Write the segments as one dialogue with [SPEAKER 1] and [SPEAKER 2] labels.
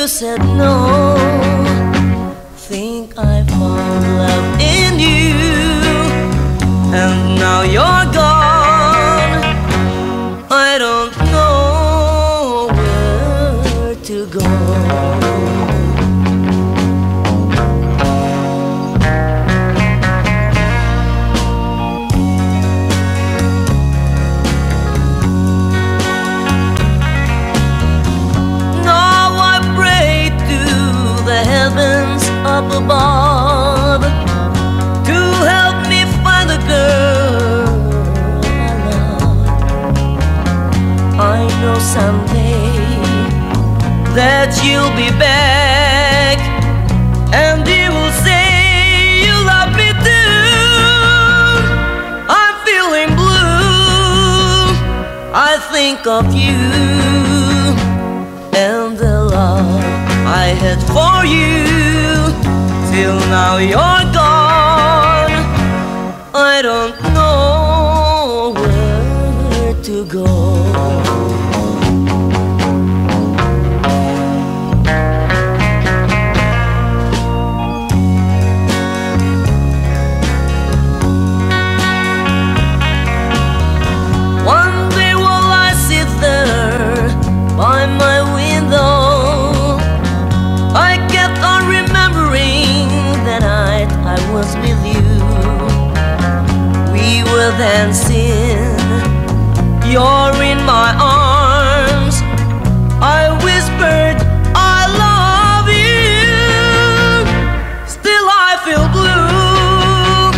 [SPEAKER 1] you said no. Think I found love in you, and now you're gone. I don't know where to go. Up above to help me find the girl I love. I know someday that you'll be back, and you will say you love me too. I'm feeling blue. I think of you and the love I had for you. Till now you're gone. I don't know where to go. One day while I sit there by my window, I kept on remembering the night I was with you. We were dancing, you're in my arms. I whispered, I love you. Still I feel blue,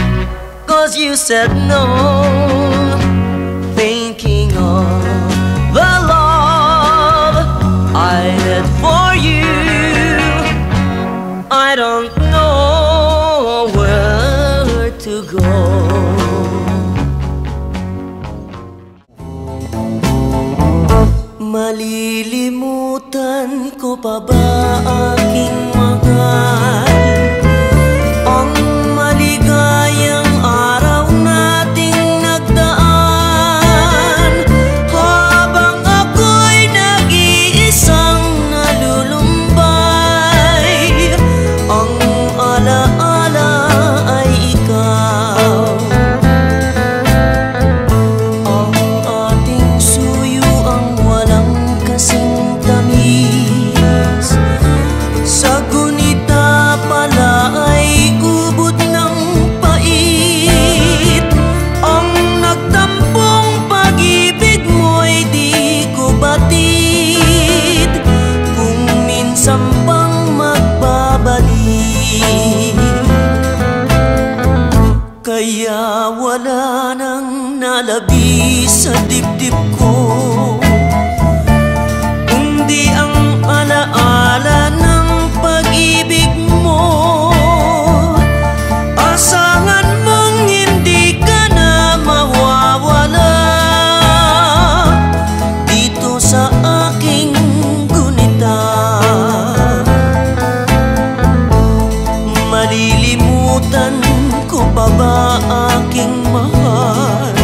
[SPEAKER 1] 'cause you said no. Thinking of the love I had for you, I don't know where to go. Malilimutan ko pa ba aking mahal ang maligayang araw nating nagdaan, habang ako'y nag-iisang nalulumbay. Ang alaala ay ikaw, ang ating suyo ang walang kasing tamis. Sa gunita pala ay ubod ng pait. Ang nagtampong pag-ibig mo'y di ko batid, kung minsan pang magbabalik. Kaya wala nang nalabi sa dibdib ko, kundi ang alaala ng pag-ibig mo. Asahan mong hindi ka na mawawala dito sa aking gunita. Malilimutan ko pa ba aking mahal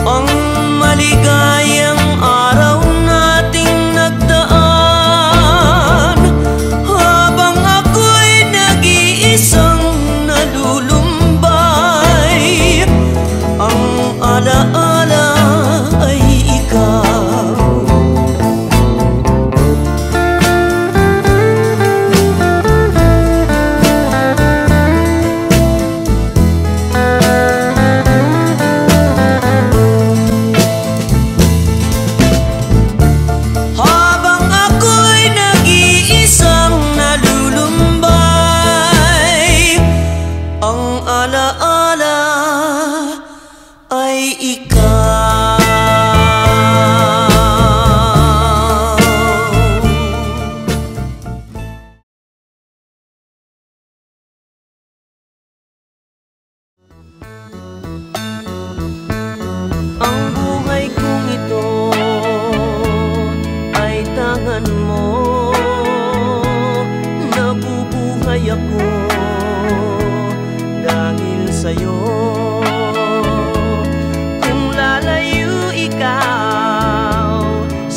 [SPEAKER 1] ang maligayang araw nating nagdaan, habang ako'y nag-iisang nalulumbay. Ang alaala ay ikaw.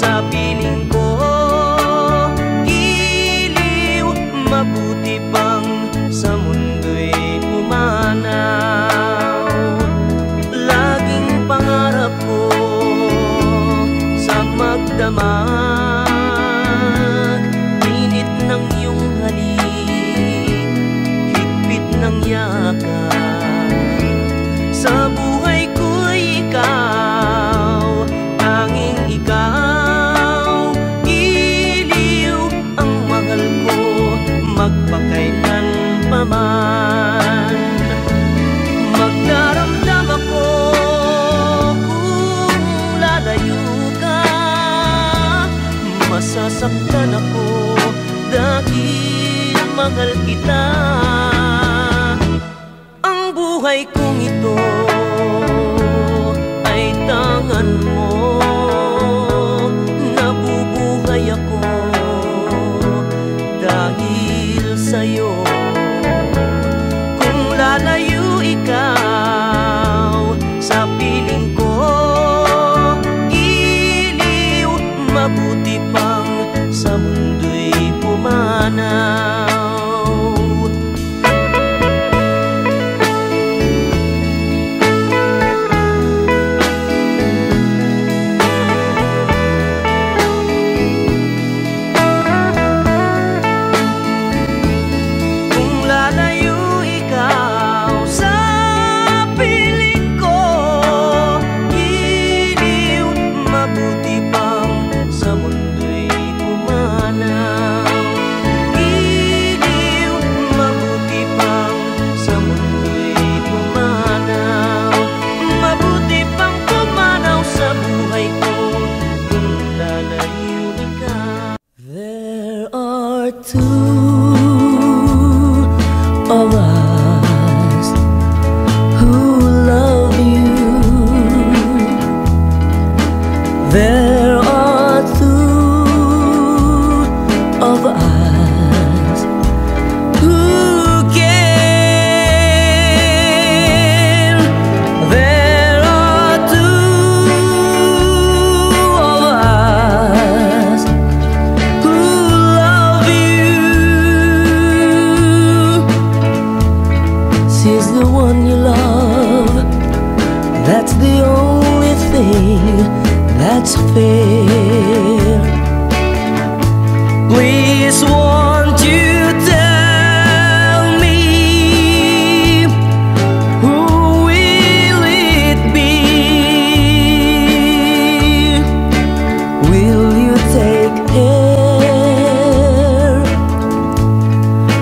[SPEAKER 2] Sa piling ko
[SPEAKER 1] damag, init ng iyong halik, higpit ng yakap. Sa buhay ko'y ikaw, tanging ikaw, iliw ang mahal ko, magpakailan pa man. Magdaramdam ako kung lalayo ka, masasaktan ako dahil mahal kita. Ang buhay kong ito ay tangan mo, nabubuhay ako dahil sa'yo. Kung lalayo ikaw sa piling ko, iliw, mabuti pang sa mundo'y pumanaw. Of us who love you, there are two of us who care. There are two of us who love you. She's the one you love, that's the only thing that's fair. Please, won't you tell me, who will it be? Will you take care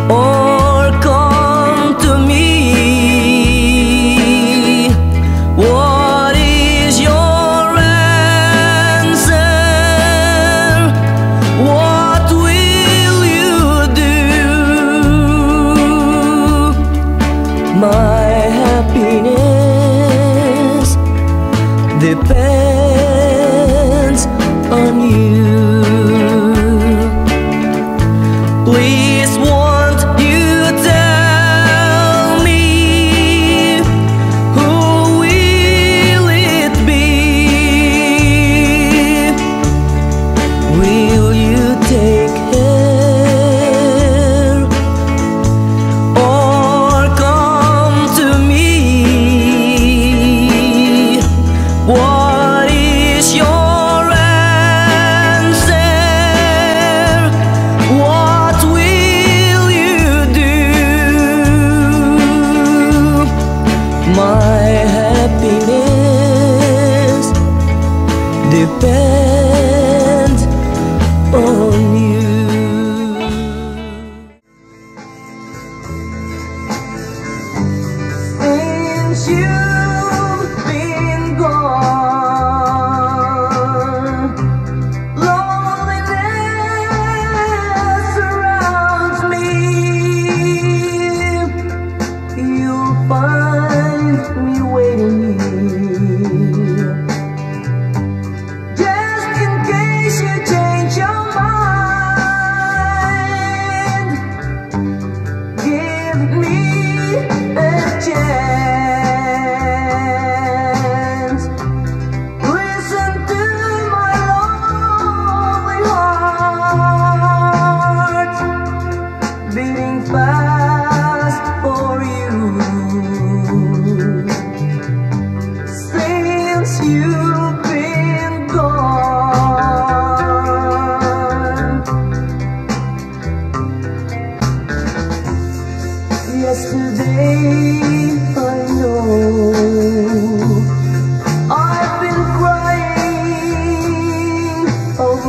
[SPEAKER 1] or come to me? What is your answer? What will you do? My happiness depends on you. Please, won't you tell me, who will it be? Will you take care or come to me? What is your answer? What will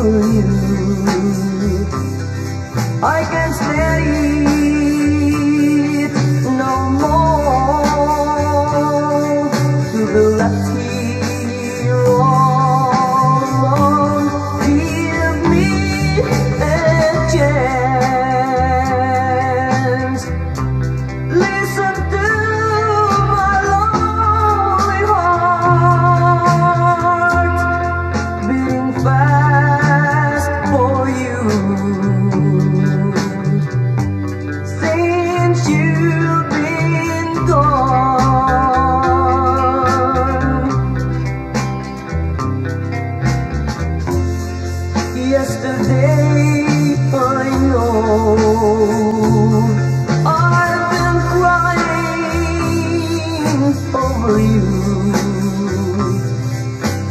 [SPEAKER 1] over you. I can't stand it no more to be left here all alone. Give me a chance. Listen to my lonely heart beating fast for you. Since you've been gone, yesterday I know I've been crying over you.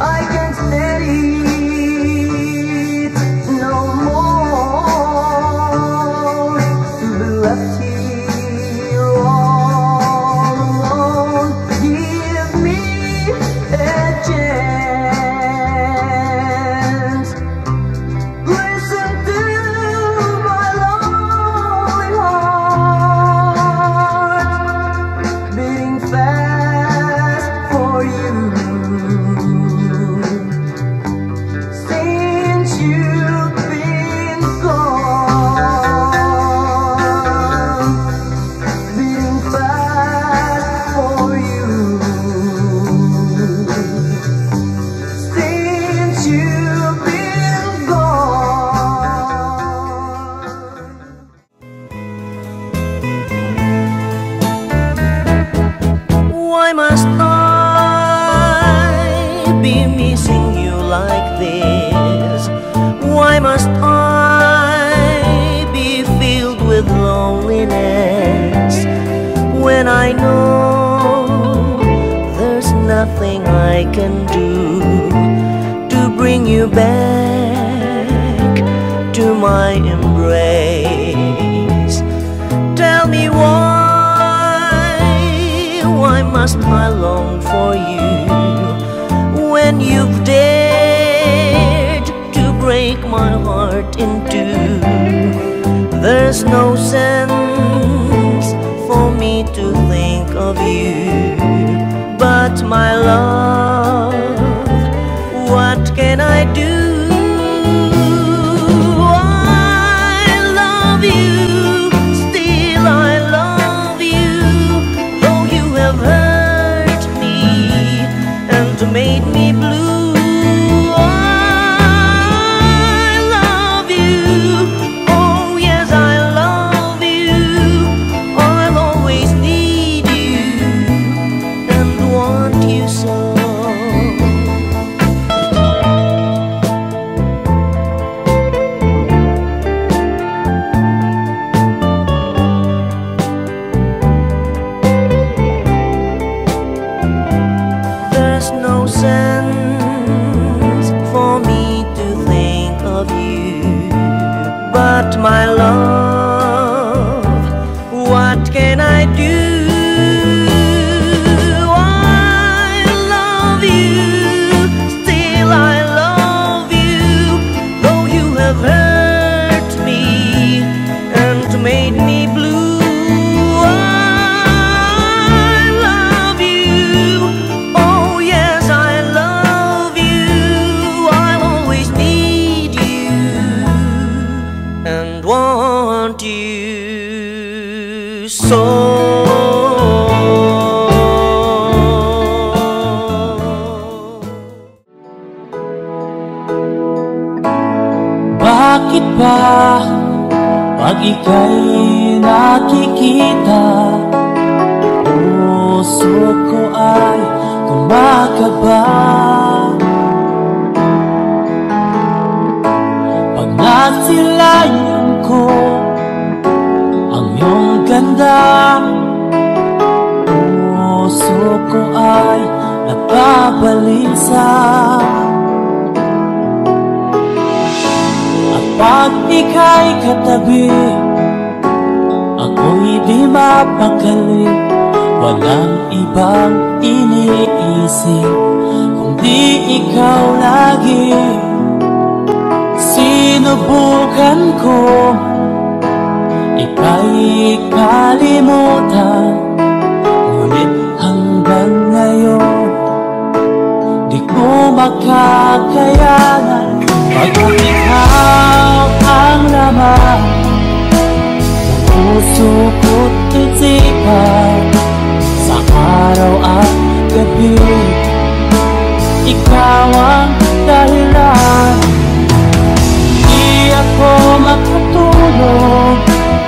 [SPEAKER 1] I can't stand it no more to be left here all alone. Give me a chance. Listen to my lonely heart beating fast for you. Since you've been gone, beating fast for you. Since you've been gone. Why must I be missing you like this? Why must I be filled with loneliness when I know there's nothing I can do to bring you back to my embrace? Tell me why must I long for you when you've dared to break my heart in two? There's no sense for me to think of you, but my love, what can I do? I love you, still I love you, though you have hurt me and made me blue. I love you, oh yes I love you. I'll always need you and want you so. There's no sense for me to think of you, but my love, what can I do? I love you, still I love you, though you have hurt me and made me blue. I love you, oh yes I love you. I'll always need you and want you so.
[SPEAKER 2] Bakit ba pag ika'y nakikita, puso ko ay kumakaba? Pag nasilayan ko ang iyong ganda, puso ko ay nababalisa. Pag ika'y katabi, ako'y di mapakali. Walang ibang iniisip kundi ikaw lagi. sinubukan ko ika'y kalimutan, ngunit hanggang ngayon di ko makakayanan. Pagkat ikaw ang laman ng puso ko't isipan, sa araw at gabi ikaw ang dahilan. Di ako makatulog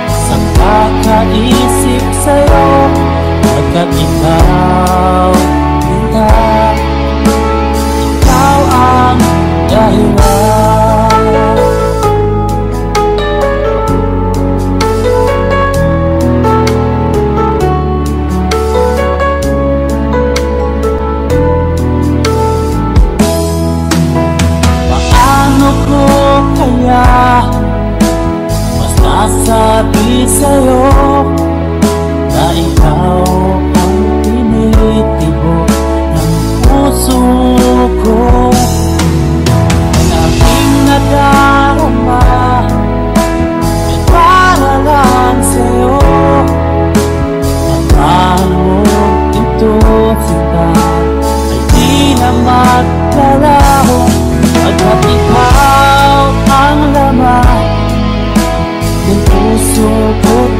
[SPEAKER 2] sa kakaisip sa'yo, pagkat ikaw kita, ikaw ang dahilan. Paano ko kaya mas nasabi sa'yo na ikaw ang tinitibok ng puso ko? Ang aking nadarama ay para lang sa'yo. Ang mo ito sila ay di na maglalaho, pagkat ikaw ang laman ng puso ko't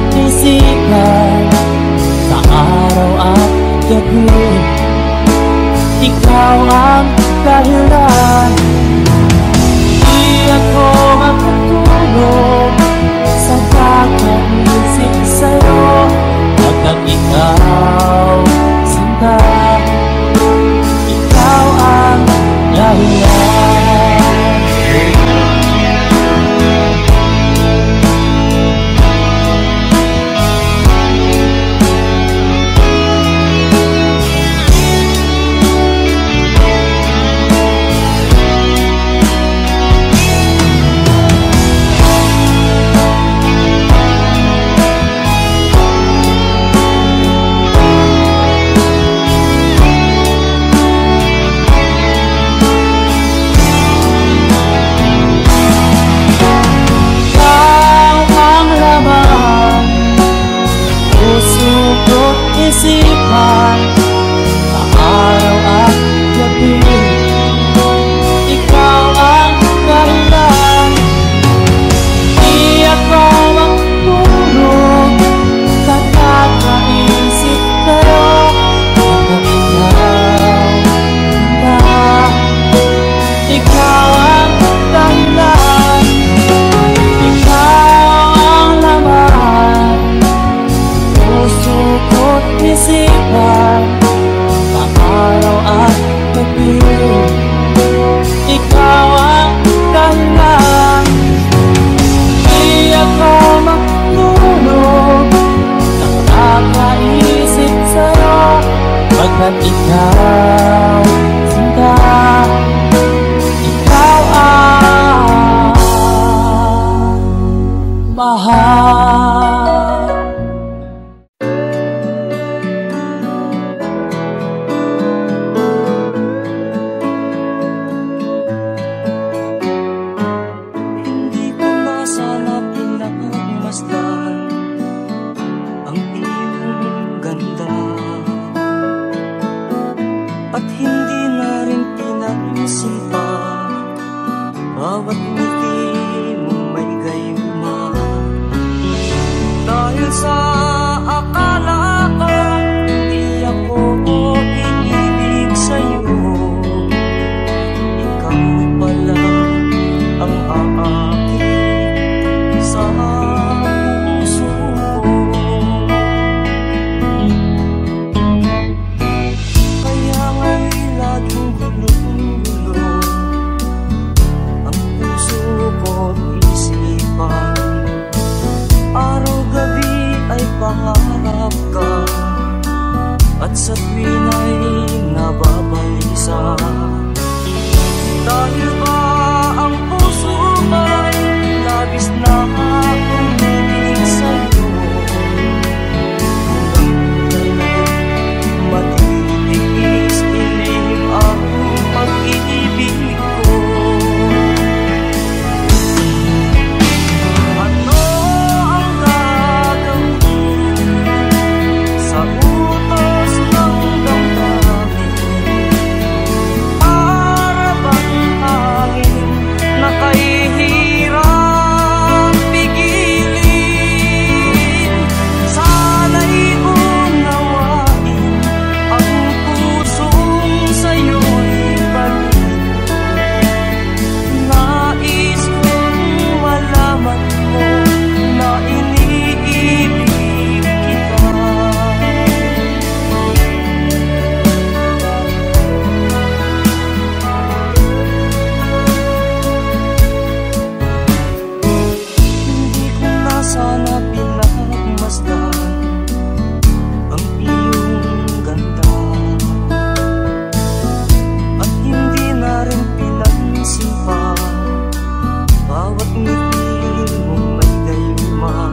[SPEAKER 3] ngiti mong may gayuma.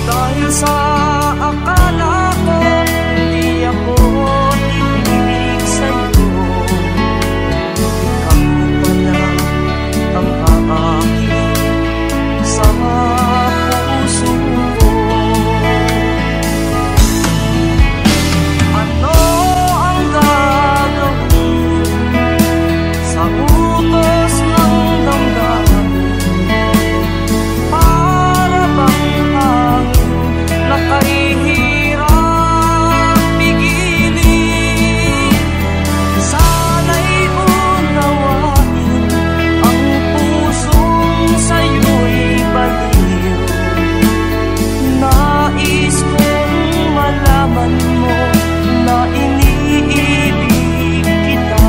[SPEAKER 3] Dahil sa akala ko hindi ako ibig sa'yo, ikaw pala ang aakin sa puso ko. Ano ang gagawin sa utos ng damdamin? Para bang hangin na kahihirap pigilin? Sana'y unawain ang pusong sa'yo'y baliw. Nais kong malaman mo na iniibig kita.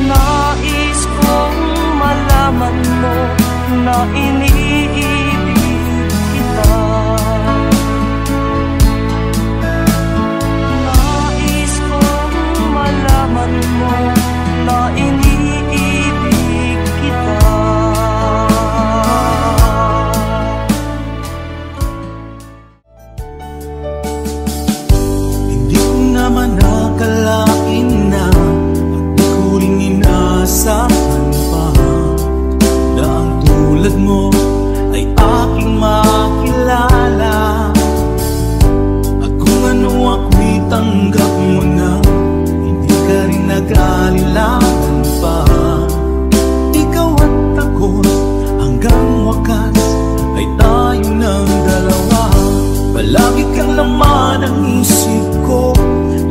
[SPEAKER 3] Nais kong malaman mo na iniibig kita. Nais kong malaman mo na iniibig kita.
[SPEAKER 4] Hindi ko naman akalain na at di ko rin inaasahan pa na ang tulad mo ay aking makilala. At kung ano ako'y tanggap mo na, hindi ka rin nag-alilangan pa. Ikaw at ako hanggang wakas ay tayo ng dalawa. Palagi kang laman ng isip ko,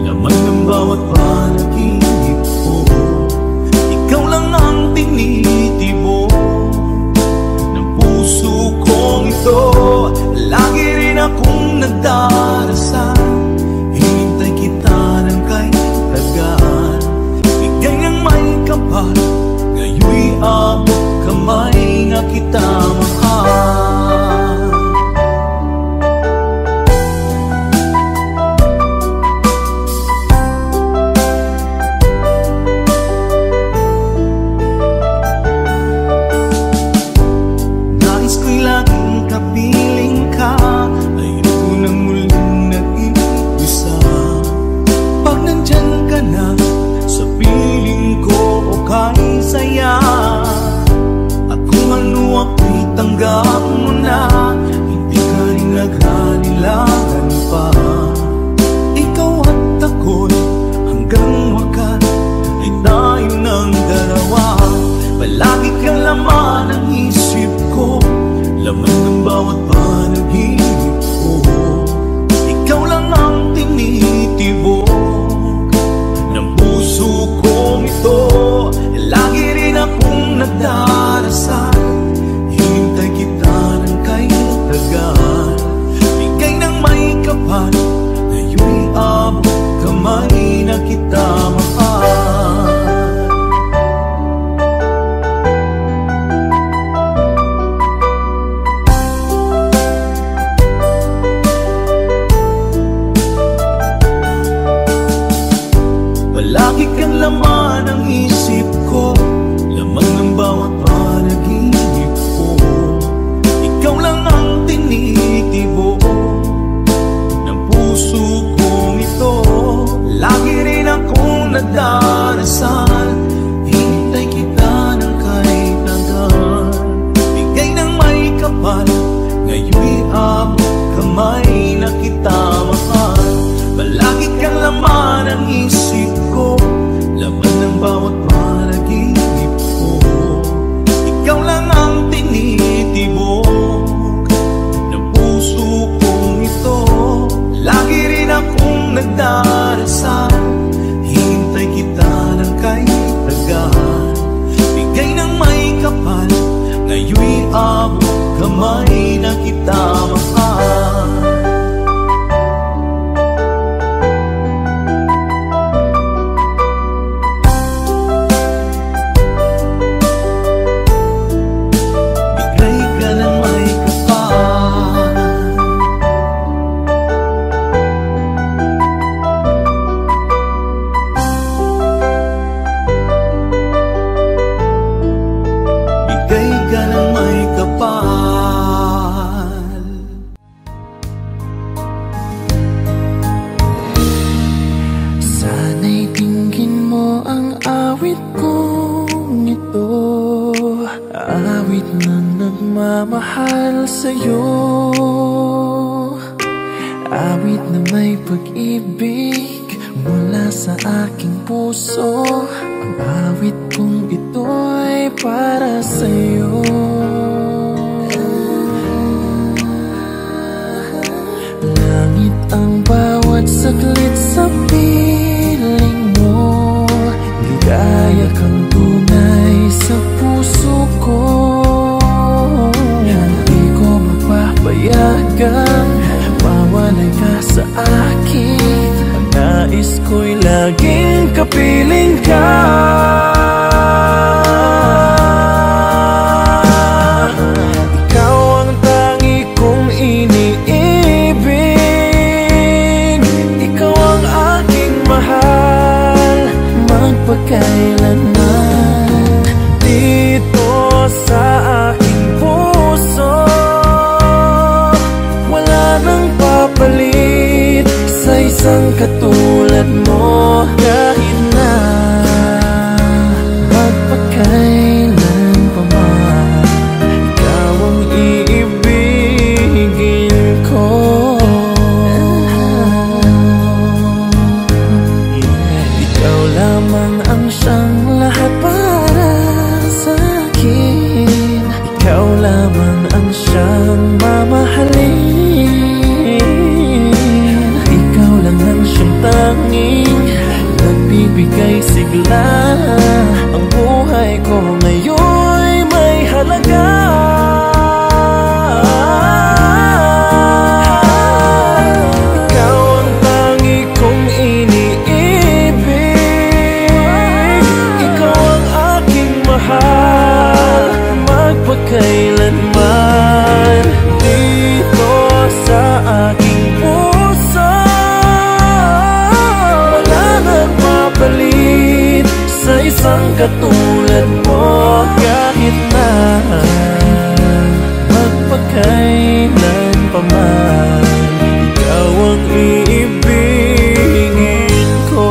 [SPEAKER 4] laman ng bawat panaginip ko. Ikaw lang ang tinitibok ng puso kong ito. Lagi rin akong nagdarasal, hinintay kita ng kahit tagal. Bigay ng may kapal, ngayon'y abot kamay na kita mahal. Nais ko'y laging kapiling ka, ay ito nang muling nag-iisa. Pag nandyan ka na sa piling ko, okay saya. At kung ano ako'y tanggap mo na, hindi ka rin naghalilangan pa. Ikaw at ako'y hanggang wakas ay tayo ng dalawa. Palagi kang laman ng isip ko, laman ng bawat panaginip ko. Ikaw lang ang tinitibok ng puso kong ito. Lagi rin akong nagdarasal, hinintay kita ng kahit tagal. Bigay ng may kapal, ngayon'y abot kamay na kita mahal. Palagi kang laman ng isip ko, laman ng bawat panaginip ko. Ikaw lang ang tinitibok ng puso kong ito. Lagi rin akong nagdarasal, hinintay kita ng kahit tagal. Bigay ng may kapal, ngayon'y abot kamay na kita mahal. Palagi kang laman ng isip ko, laman ng bawat panaginip ko. Ikaw lang ang tinitibok ng puso kong ito. Lagi rin akong nagdarasal, hinintay kita ng kahit tagal. Bigay ng may kapal, ngayon'y abot kamay na kita mahal.
[SPEAKER 5] awit kong ito, awit na nagmamahal sa'yo, awit na may pag-ibig mula sa aking puso. Ang awit kong ito'y para sa'yo. Langit ang bawat saglit sa piling mo, ligaya kang tunay sa puso ko. Hindi ko mapapayagang mawalay ka sa akin. Ang nais ko'y laging kapiling ka. Ikaw ang tangi kong iniibig, ikaw ang aking mahal magpakailanman. Dito sa aking puso wala nang papalit sa isang katulad mo. Kahit na magpakailan pa man, ikaw ang iibigin ko. Ikaw lamang ang siyang lahat para sa akin. Ikaw lamang ang siyang mamahalin. Ikaw lang ang siyang tanging nagbibigay sigla. Ang buhay ko ngayon'y may halaga. Ikaw ang tangi kong iniibig, ikaw ang aking mahal magpakailanman. Dito sa aking puso wala nang mapalit sa isang katulad mo. Kahit na magpakailan pa man, ikaw ang iibigin ko.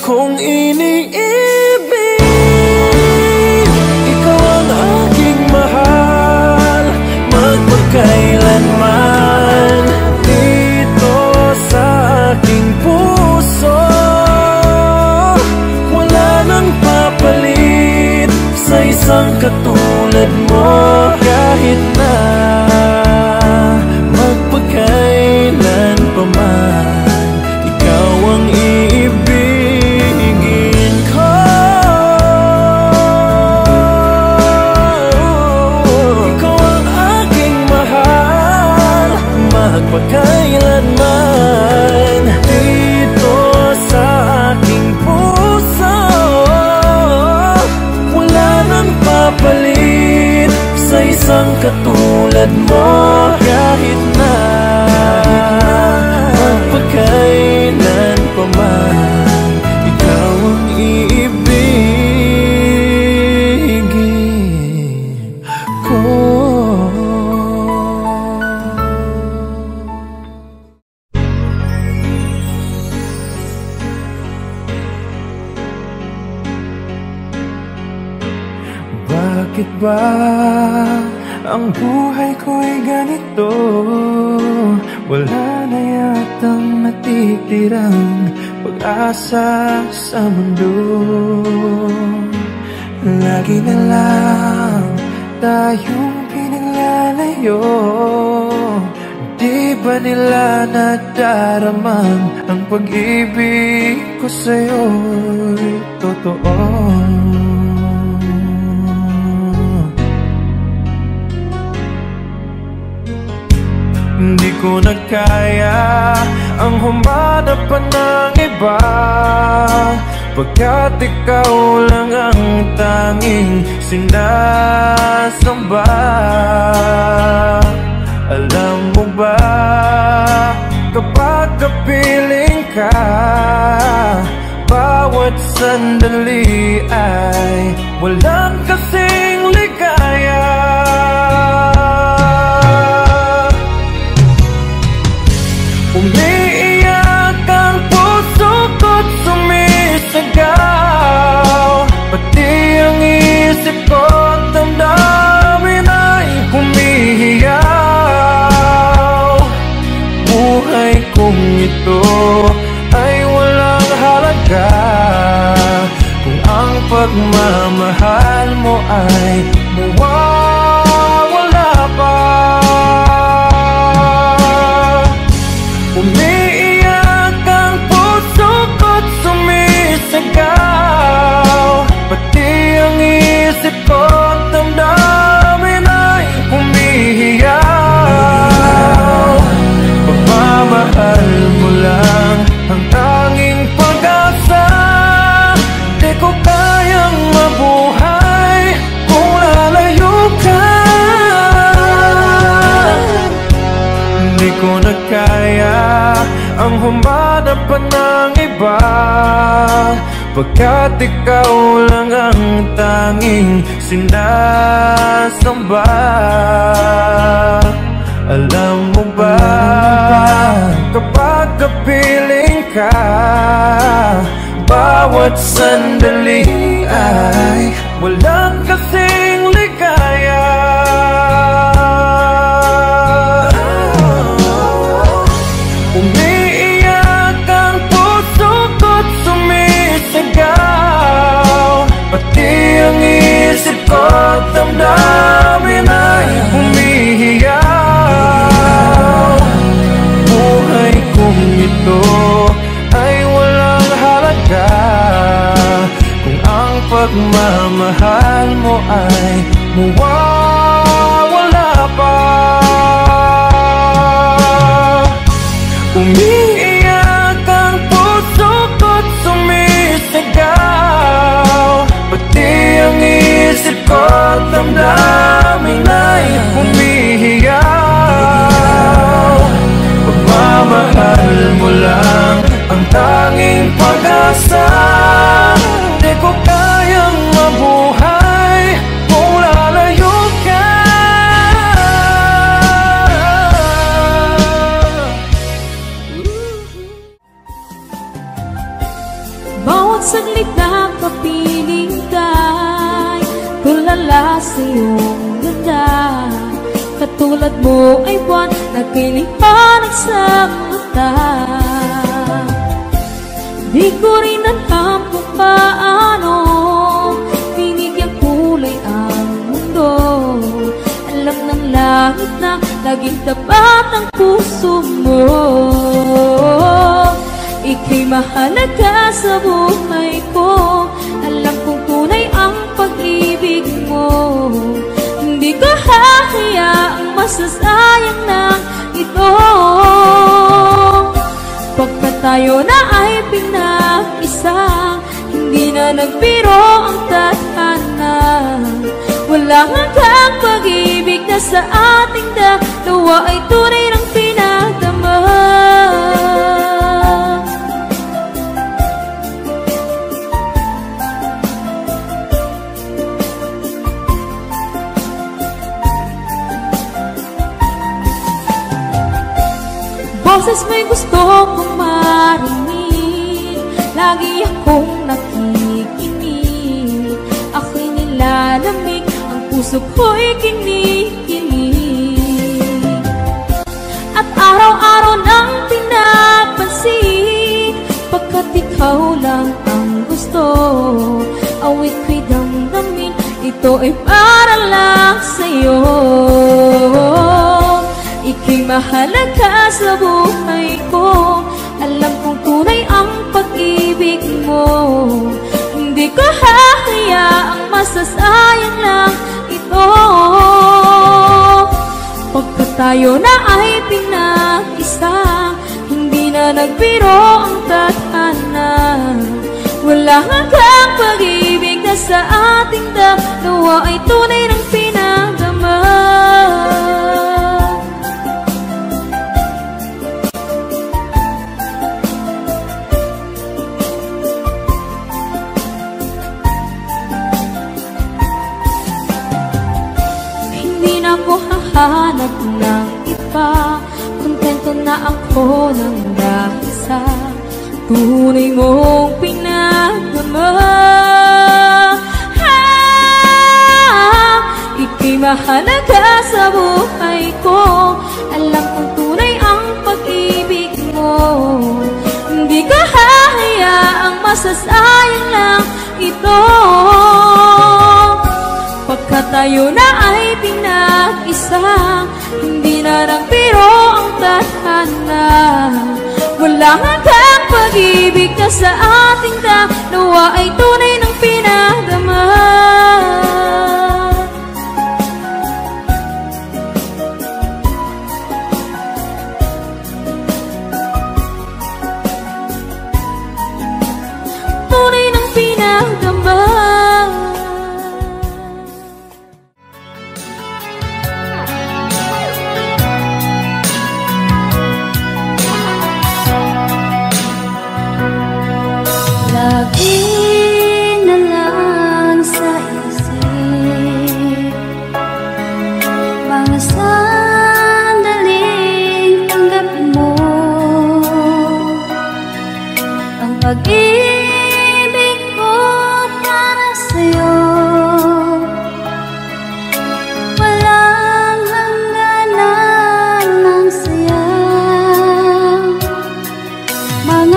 [SPEAKER 5] Kung iniibig, ikaw ang aking mahal magpakailanman. Dito sa aking puso wala nang papalit sa isang katulad mo. Kahit na magpakailan pa man, ikaw ang iibigin ko. Ikaw ang aking mahal magpakailanman. Dito sa aking puso wala nang papalit sa isang katulad mo. Kahit na magpakailan pa man, ikaw ang iibigin ko. Bakit ba ang buhay ko'y ganito? Wala na yatang natitirang pag-asa sa mundo. Lagi na lang tayong pinaglalayo. Di ba nila nadaramang ang pag-ibig ko sa'yo'y totoo? Hindi ko na kaya ang humanap pa ng iba, pagkat ikaw lang ang tanging sinasamba. ka. Bawat sandali ay walang kasing ligaya. Umiiyak ang puso ko't sumisigaw, pati ang isip ko't damdamin ay humihiyaw. Buhay kong ito ay walang halaga kung ang pagmamahal mo ay mawawala pa. Umiiyak ang puso ko't sumisigaw, pati ang isip ko't damdamin ay humihiyaw. Pagmamahal mo lang ang tanging pag-asa, di ko kayang mabuhay kung lalayo ka. Di ko na kaya ang humanap pa ng iba, pagkat ikaw lang ang tanging sinasamba. Alam mo ba, kapag kapiling ka, bawat sandali ay walang kasing ligaya. Umiiyak ang puso ko't sumisigaw, pati ang isip ko't damdamin ay humihiyaw. Buhay kong ito ay walang halaga kung ang pagmamahal mo ay mawawala pa. Umiiyak ang puso ko't sumisigaw, pati ang isip ko't damdamin ay humihiyaw. Pagmamahal mo lang ang tanging pag-asa, di ko kayang mabuhay kung lalayo ka.
[SPEAKER 6] Bawat saglit na kapiling ka'y tulala sa iyong ganda. Katulad mo ay buwan na kinipanag sa mata. Di ko rin alam kung paano binigyan kulay ang mundo. Alam ng langit na laging tapat ang puso mo. Ika'y mahalaga sa buhay ko. Alam kong tunay ang pag-ibig mo. Hindi ko hahayaang masasayang na ito. Pagkat tayo na ay pinag-isa, hindi na nagbiro ang tadhana. Walang hanggang pag-ibig na sa ating dalawa ay tunay ng pinagdama. Boses may gusto kong marinig, lagi akong nakikinig. Ako'y nilalamig, ang puso ko'y kinikilig. At araw-araw nang pinapansin, pagkat ikaw lang ang gusto. Awit ko'y damdamin, ito ay para lang sa'yo. Ika'y mahalaga sa buhay ko. Alam kong tunay ang pag-ibig mo. Hindi ko hahayaang masasayang lang ito. Pagkat tayo na ay pinag-isa, hindi na nagbiro ang tadhana. Wala hanggang pag-ibig na sa ating dalawa ay tunay ng pinagdama. na ako ng dahil sa tunay mong pinagdama. Ika'y mahalaga sa buhay ko, alam kong tunay ang pag-ibig mo. Hindi ka hahayaang masasayang lang ito. Pagkat tayo na ay pinag-isa, hindi na lang biro ang tadhana. Wala hanggang pag-ibig na sa ating dalawa ay tunay ng pinagdama. Tunay ng pinagdama.
[SPEAKER 7] Lagi na lang sa isip mga sandaling tanggapin mo ang pag-ibig ko para sa'yo. Walang hangganan ng saya, mga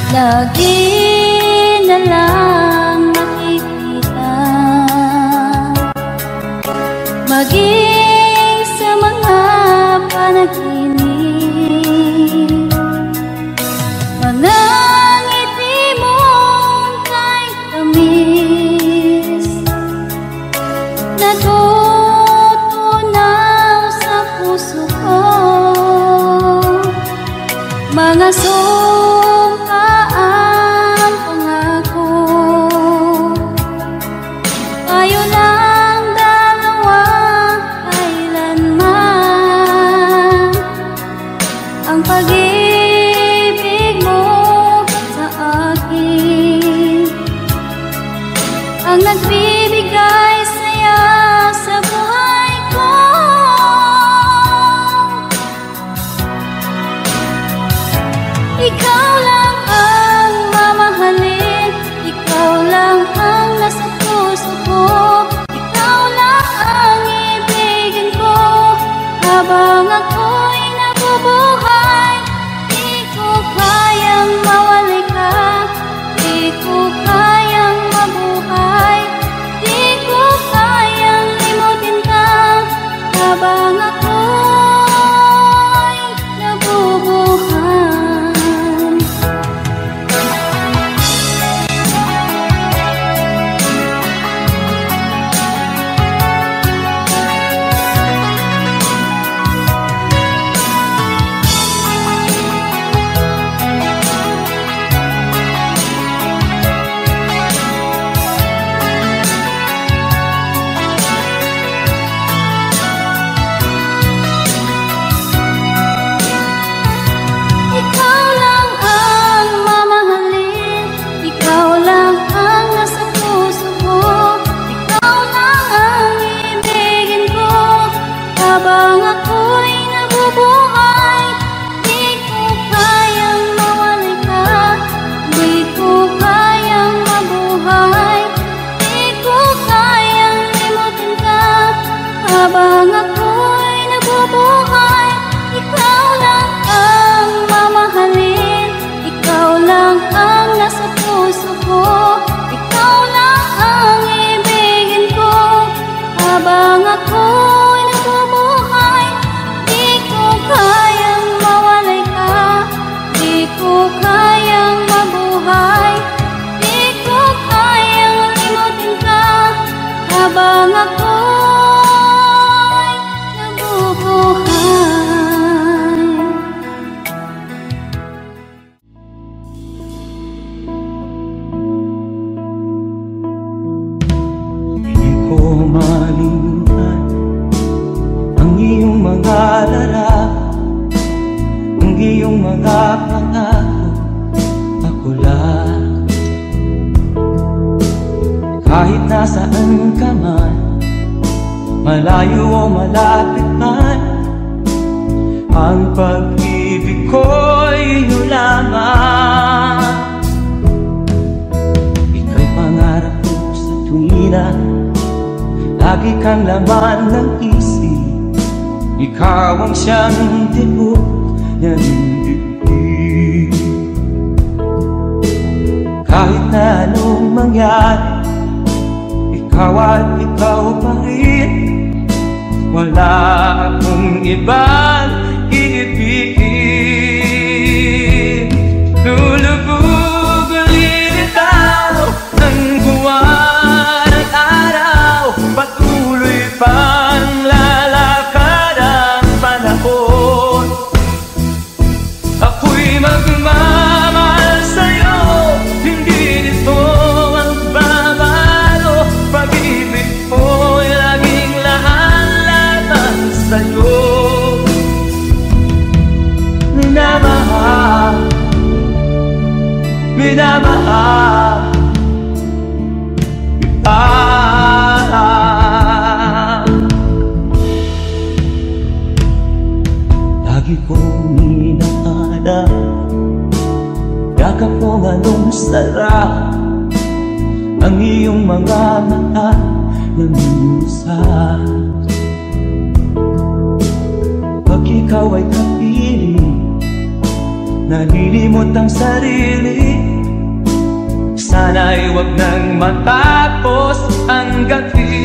[SPEAKER 7] lagi na lang makikita, maging sa mga panaginip, mga ngiti mong kahit tamis, natutunaw sa puso ko, mga ang nagbibigay saya sa habang ako'y nabubuhay. Di ko kayang mawalay ka, di ko kayang mabuhay, di ko kayang limutin ka habang ako'y nabubuhay.
[SPEAKER 4] Hindi ko malimutan ang iyong mga larawan, ang iyong mga pangako. Ako lang, kahit nasaan ka man, malayo o malapit man, ang pag-ibig ko'y iyo lamang. Ika'y pangarap ko sa tuwina, lagi kang laman ng isip. Ikaw ang siyang tibok ng dibdib. Kahit na anong mangyari, ikaw at ikaw pa rin. Wala akong ibang iibigin. Lulubog lilitaw ng buwan at araw, patuloy pang lalakad ang panahon. Ako'y magmamahal sa'yo, hindi nito magbabago. Pag-ibig ko'y laging lahat-lahat sa'yo. Minamahal, minamahal kita. Lagi kong inaala, yakap mo anong sarap, ang iyong mga mata namimusap. Pag ikaw ay kapiling, nalilimot ang sarili. Sana'y wag nang matapos ang gabi.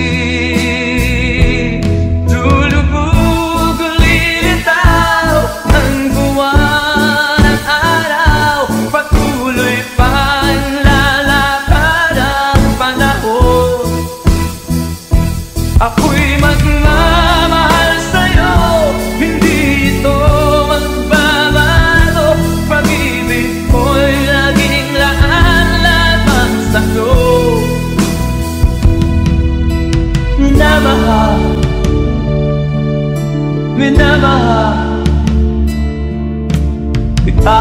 [SPEAKER 4] Lulubog lilitaw ang buwan at araw, patuloy pang lalakad ang panahon. Ako'y magmamahal sa'yo, hindi ito magbabago. Pag-ibig ko'y laging lahat-lahat sa'yo. Minamahal, minamahal kita.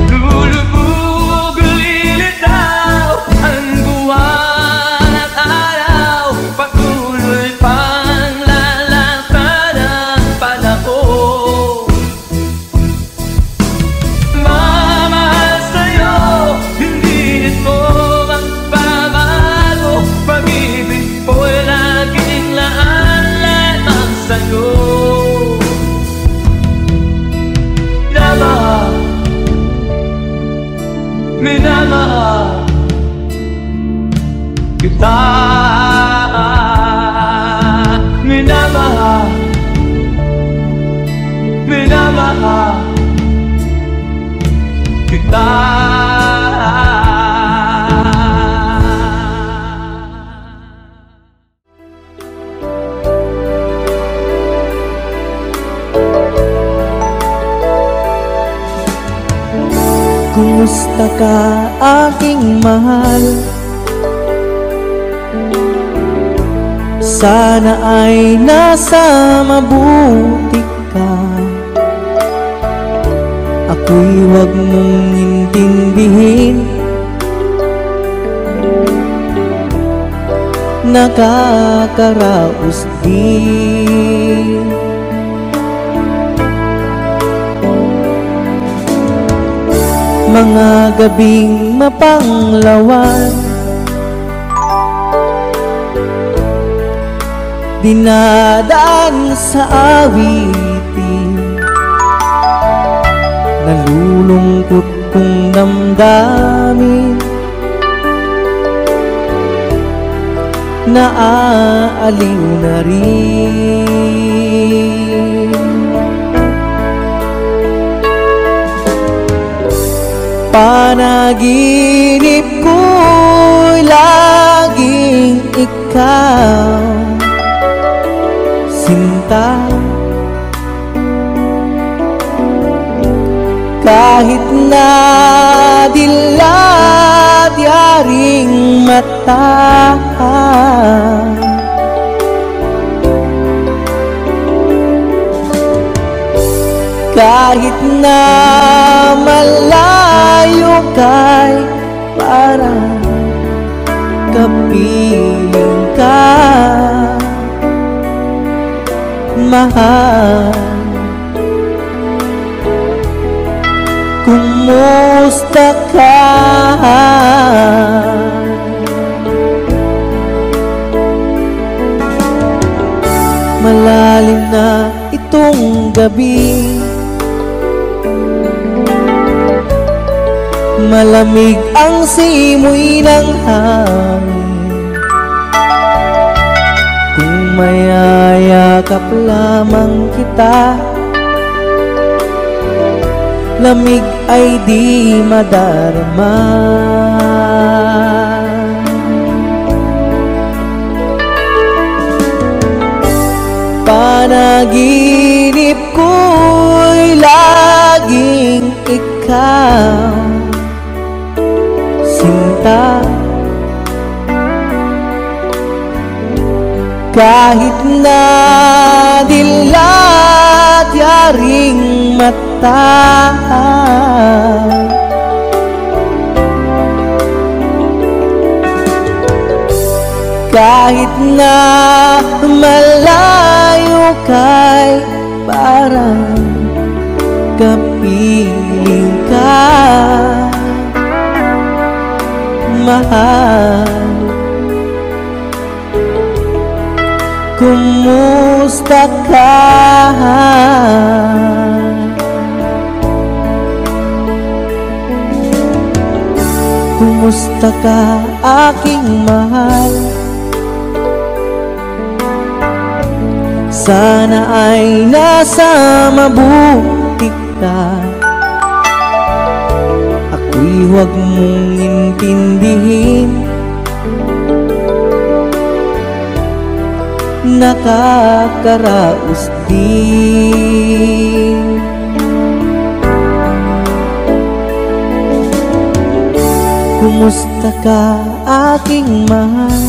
[SPEAKER 4] Lulubog lilitaw ang buwan at araw, patuloy pang lalakad ang panahon. Mamahal sa'yo, hindi ito magbabago. Pag-ibig ko'y laging lahat-lahat sa'yo. Minamahal, minamahal kita. Minamahal, minamahal kita. Kumusta ka, aking mahal? Sana ay nasa mabuti ka. Ako'y wag mong intindihin, nakakaraos din. Mga gabing mapanglawan, dinadaan sa awitin, nalulungkot kong damdamin
[SPEAKER 2] naaaliw na rin. Panaginip ko'y laging ikaw, sinta. Kahit na dilat yaring mata, kahit na malayo kay parang kapiling ka, mahal. Kumusta ka? Malalim na itong gabi, malamig ang simoy ng hangin. Kung mayayakap lamang kita, lamig ay di madarama. Panaginip ko'y laging ikaw, sinta. Kahit na dilat yaring mata, kahit na malayo kay parang kapiling ka, mahal. Kumusta ka? Kumusta ka, aking mahal? Sana ay nasa mabuti ka. Ako'y huwag mong intindihin, nakakaraos din. Kumusta ka, aking mahal?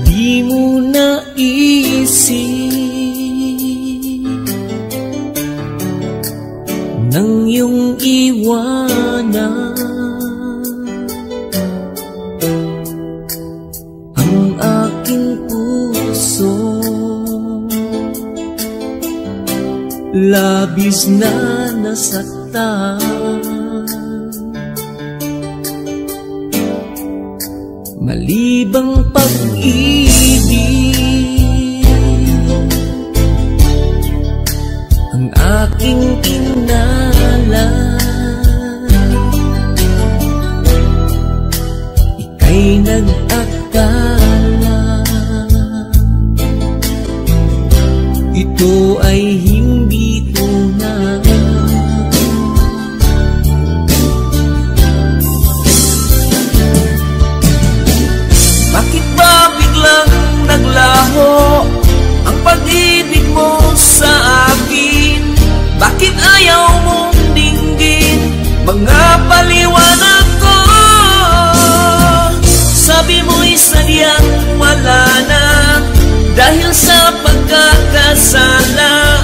[SPEAKER 1] Di mo naisip nang iyong iwanan ang aking puso, labis na nasaktan. Malibang pag-ibig ang aking kinala, ika'y nag-akala ito ay hindi tunay. Bakit ba biglang naglaho ang pag-ibig mo sa akin? Bakit ayaw mong dinggin mga paliwanag ko? Sabi mo'y sadyang wala na dahil sa pagkakasala.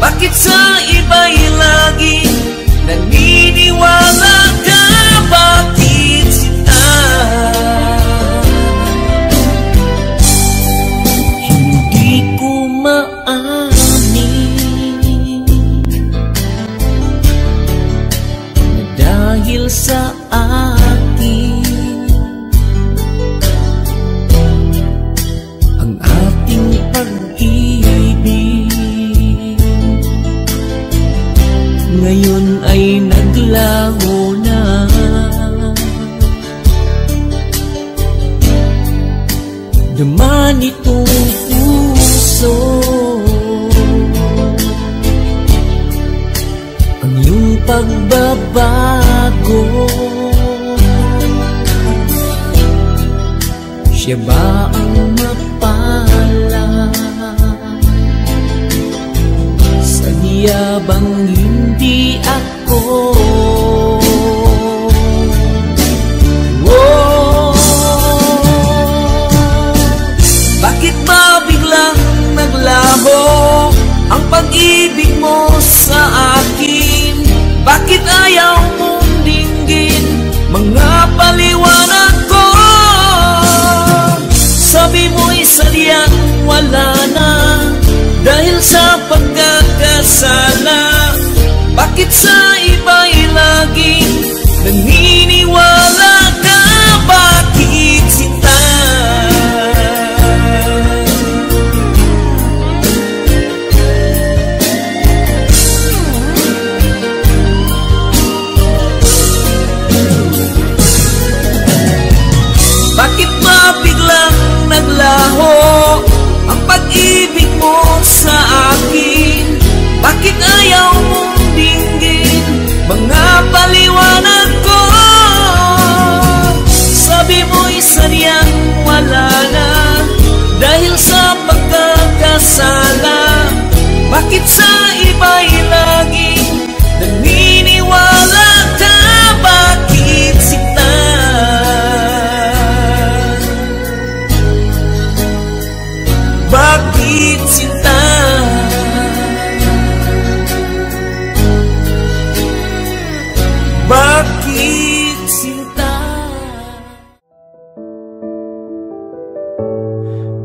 [SPEAKER 1] Bakit sa iba'y lagi naniniwala ka? Bakit sila hindi ko maamin na dahil sa akin ang ating pag-ibig ngayon ay naglaho na.
[SPEAKER 2] naman itong puso. Ang iyong pagbabago, siya ba ang mapala? Sadya bang hindi ako? Bakit ba biglang naglaho ang pag-ibig mo sa akin? Bakit ayaw mong dinggin mga paliwanag ko? Sabi mo'y sadyang wala na dahil sa pagkakasala. Bakit sa iba'y laging naniniwala ka? Bakit sinta? Bakit ba biglang naglaho ang pag-ibig mo sa akin? Bakit ayaw mong dinggin mga paliwanag ko? Sabi mo'y sadyang wala na dahil sa pagkakasala. Bakit sa iba'y laging naniniwala ka? Bakit sinta? Bakit sinta? Bakit sinta?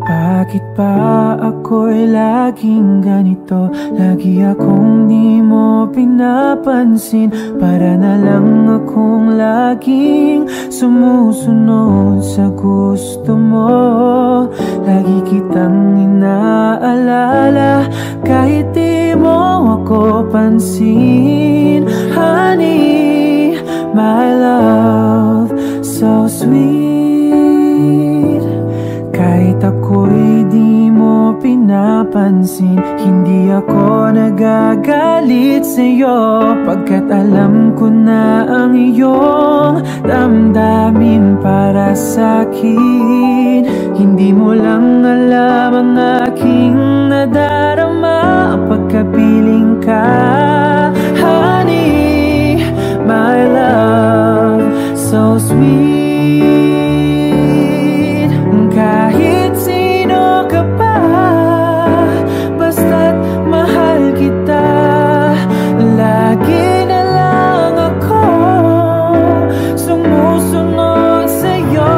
[SPEAKER 5] Bakit ba ako'y laging ganito? Lagi akong di mo pinapansin. Para na lang akong laging sumusunod sa gusto mo. Lagi kitang inaalala kahit di mo ako pansin. Honey, my love, so sweet. Kahit ako'y di mo pinapansin, hindi ako nagagalit sa'yo, pagkat alam ko na ang iyong damdamin para sa'kin. Hindi mo lang alam ang aking nadarama pagkapiling ka. Honey, my love, so sweet. Kahit sino ka pa, basta't mahal kita. Lagi na lang ako sumusunod sa'yo.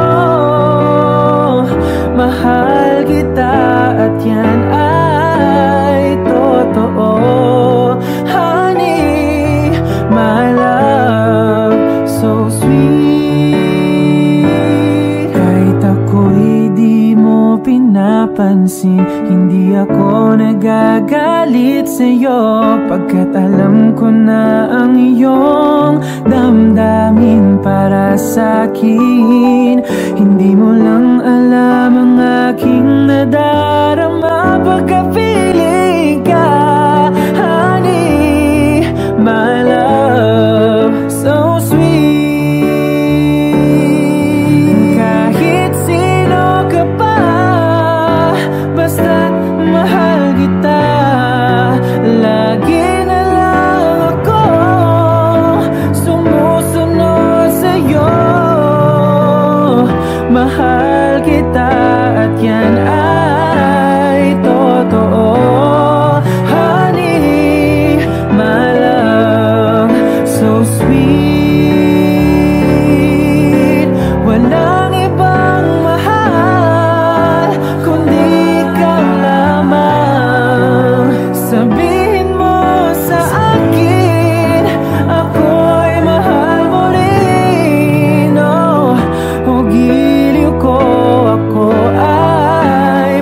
[SPEAKER 5] Mahal kita at yan ay totoo. Honey, my love, so sweet. Kahit ako'y di mo pinapansin, hindi ako nagagalit sa'yo, pagkat alam ko na ang iyong damdamin para sa'kin. Hindi mo lang alam ang aking nadarama pagkapiling ka. Honey, my love, so sweet. Kahit sino ka pa, basta't mahal kita. Lagi na lang ako sumusunod sa'yo. Mahal kita at yan ay totoo. Honey, my love, so sweet. Walang ibang mahal kundi ikaw lamang. Sabihin mo sa akin, ako'y mahal mo rin. Oh, o giliw ko, ako ay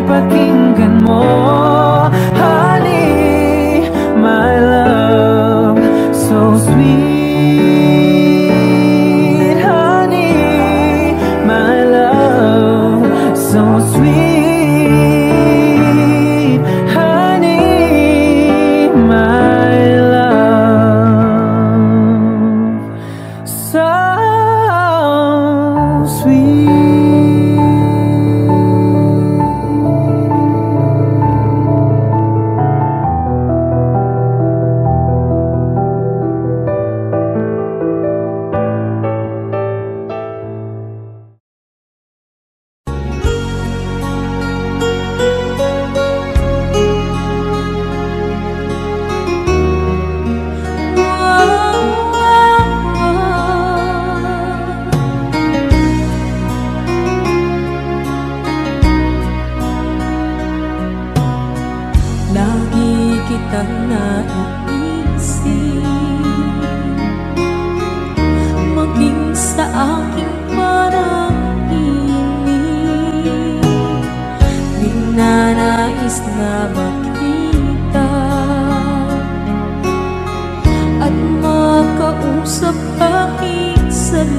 [SPEAKER 6] sa pag-isalit,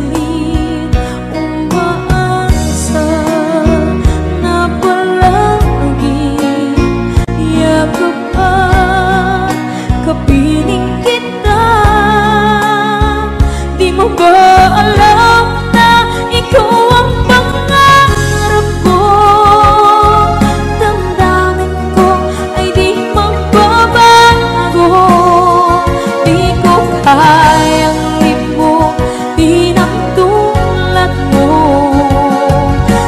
[SPEAKER 6] umaasa na palagi yakap at kapiling kita. Di mo ba alam na ikaw ang pangarap ko? Damdamin ko ay di magbabago. Di ko kayang limutin ang tulad mo.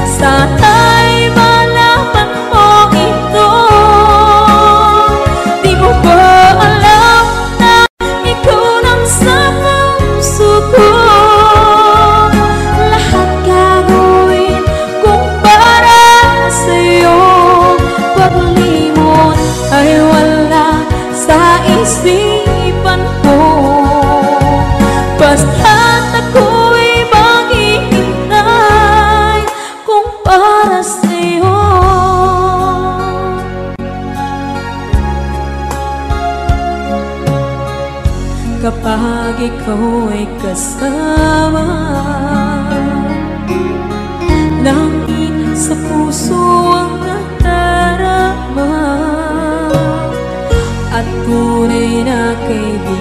[SPEAKER 6] Sana'y malaman mo ito. Di mo ba alam na ikaw lang sa puso ko? Lahat gagawin kung para sa'yo. Paglimot ay wala sa isipan ko. Basta't ako'y maghihintay kung para sa'yo. Kapag ikaw ay kasama, langit sa puso ang nadarama, at tunay na kaibigan.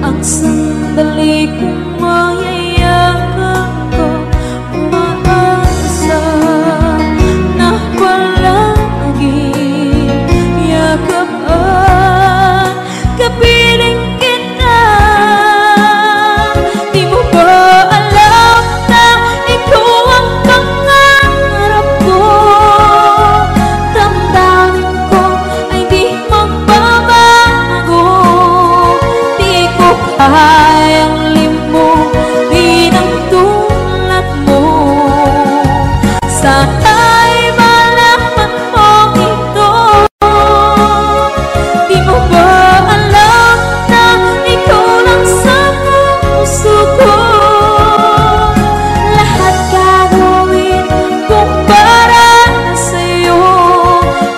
[SPEAKER 6] Ang sandali kong mayayakap ko, umaasa na palagi yakap at kapiling kita. Di mo ba alam na ikaw ang pangarap ko? Damdamin ko ay di magbabago. Di ko kayang limutin ang tulad mo. Sana'y malaman mo ito. Di mo ba alam na ikaw lang sa puso ko? Lahat gagawin kung para sa'yo.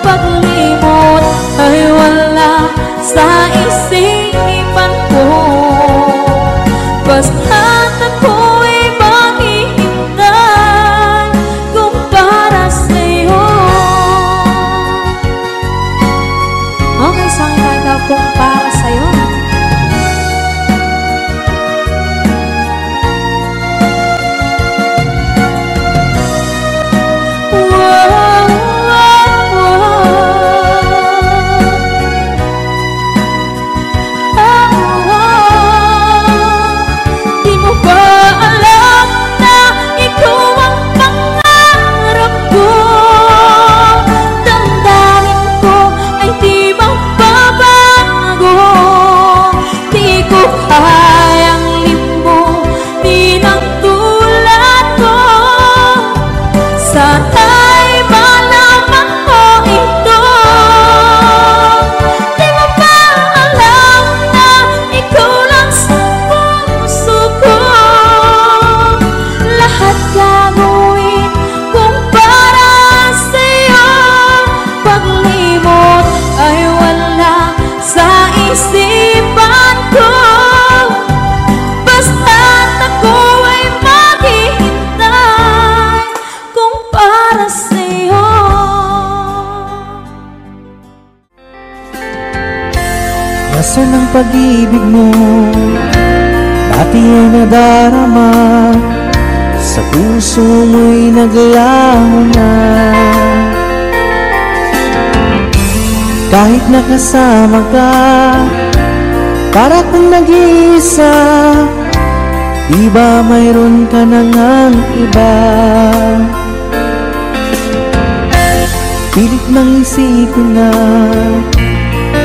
[SPEAKER 6] Paglimot ay wala sa isipan ko. Basta't ako'y maghihintay kung para sa'yo. Okay, saan tayo kung para sa'yo? Di mo ba alam na ikaw ang pangarap ko? Damdamin ko ay di magbabago. Di ko kayang limutin ang tulad ko. Sana'y malaman mo ito. Di mo ba alam na ikaw lang sa puso ko? Lahat gagawin kung para sa'yo. Paglimot ay wala sa isipan ko. Basta't ako ay maghihintay kung para sa'yo.
[SPEAKER 5] Nasaan ang pag-ibig mo? Dati ay nadarama, sa puso mo'y naglaho na. Kahit nakasama ka, para kang nag-iisa. Di ba mayroon ka na ngang iba? Pilit nang isipin na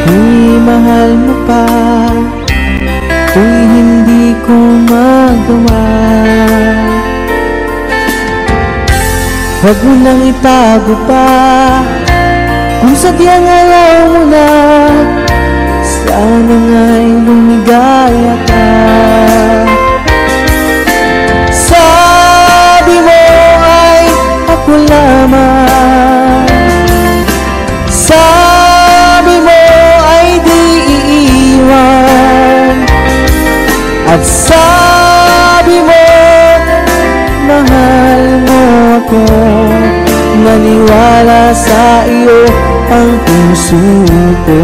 [SPEAKER 5] kung mahal mo pa, kung hindi ko magawa. Huwag mo nang itago pa, kung sadyang ayaw mo na, sana nga'y lumigaya ka. Sabi mo ay ako lamang, sabi mo ay di puso ko.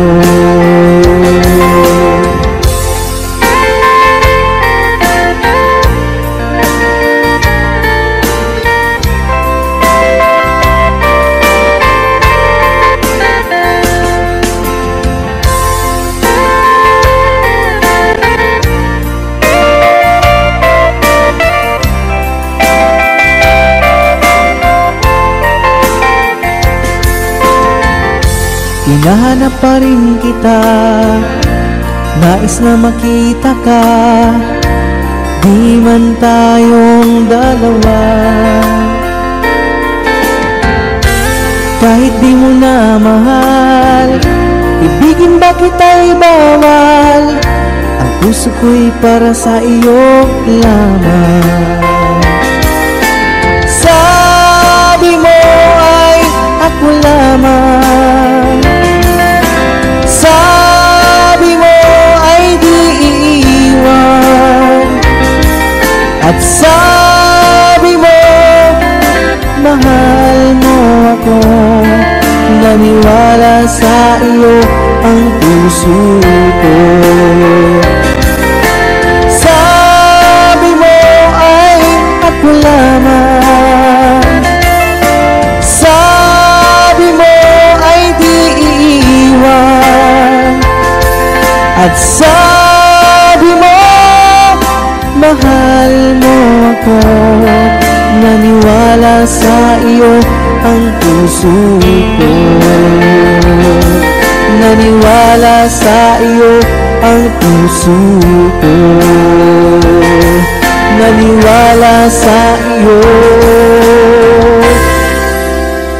[SPEAKER 5] Hinahanap pa rin kita, nais na makita ka, di man tayong dalawa. Kahit di mo na mahal, ibigin ba kita'y bawal? Ang puso ko'y para sa iyo lamang. Sabi mo ay ako lamang, sabi mo ay di iiwan, at sabi mo mahal mo ako. Naniwala sa iyo ang puso ko. Sabi mo ay ako lamang, sabi mo ay di iiwan, at sabi mo mahal mo ako. Naniwala sa iyo ang puso ko. Naniwala sa iyo ang puso ko. Naniwala sa iyo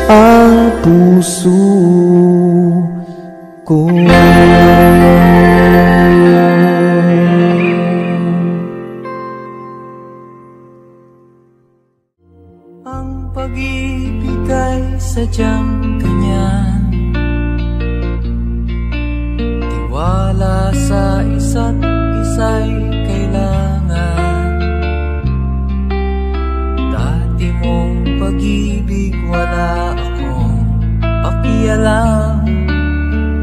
[SPEAKER 5] ang puso ko.
[SPEAKER 2] Ang pag-ibig ay sadyang ganyan, tiwala sa isa't isa'y kailangan. Dati mong pag-ibig wala akong pakialam,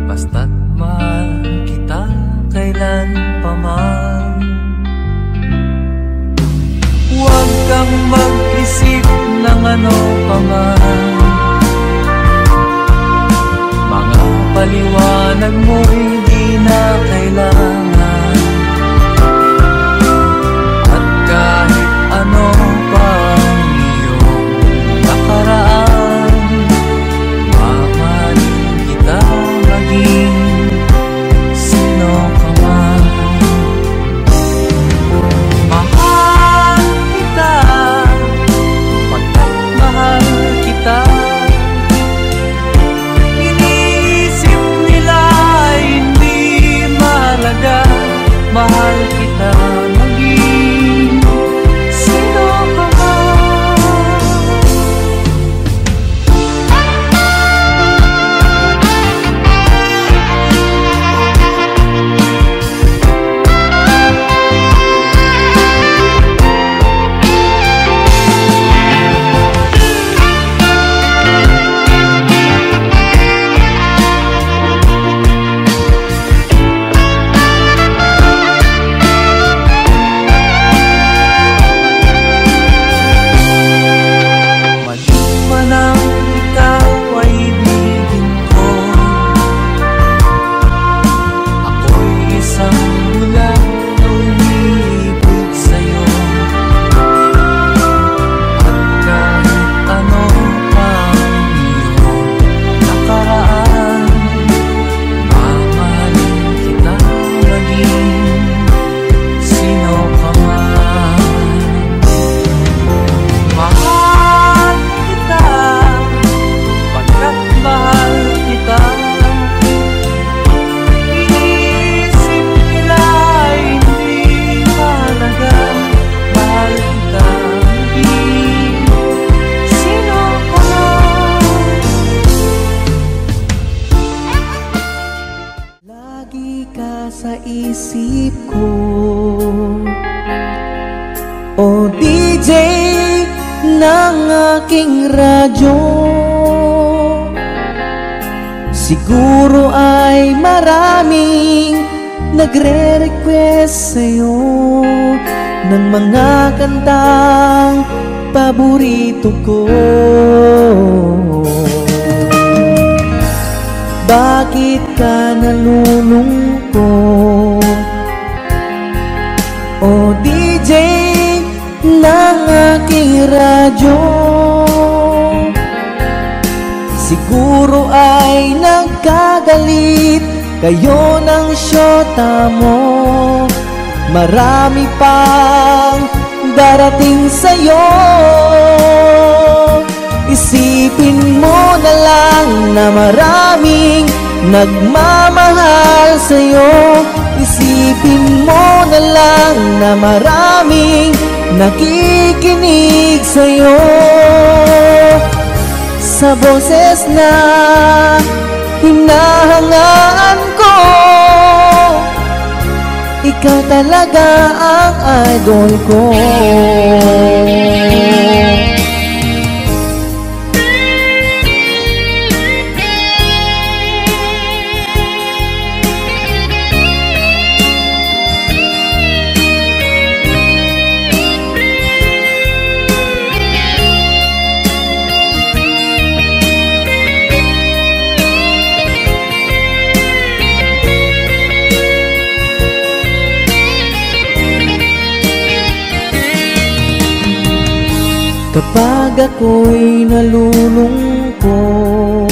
[SPEAKER 2] basta't mahal kita kailan pa man. Huwag kang mag-isip ng ano pa man, mga paliwanag mo'y di na kailangan. At kahit ano pa ang iyong nakaraan, mamahalin kita maging sino ka man. Mahal kita, pagkat mahal kita. Iniisip nila hindi mahalaga, mahal kita maging sino ka man.
[SPEAKER 5] sa isip ko. O DJ ng aking radyo, Siguro ay maraming nagre-request sa'yo ng mga kantang paborito ko. Bakit ka nalulungkot? O DJ ng aking radyo, siguro ay nagkagalit kayo ng syota mo. Marami pang darating sa'yo. Isipin mo na lang na maraming nagmamahal sa'yo. Isipin mo na lang na maraming nakikinig sa'yo. Sa boses na hinahangaan ko, ikaw talaga ang idol ko. Kapag ako'y nalulungkot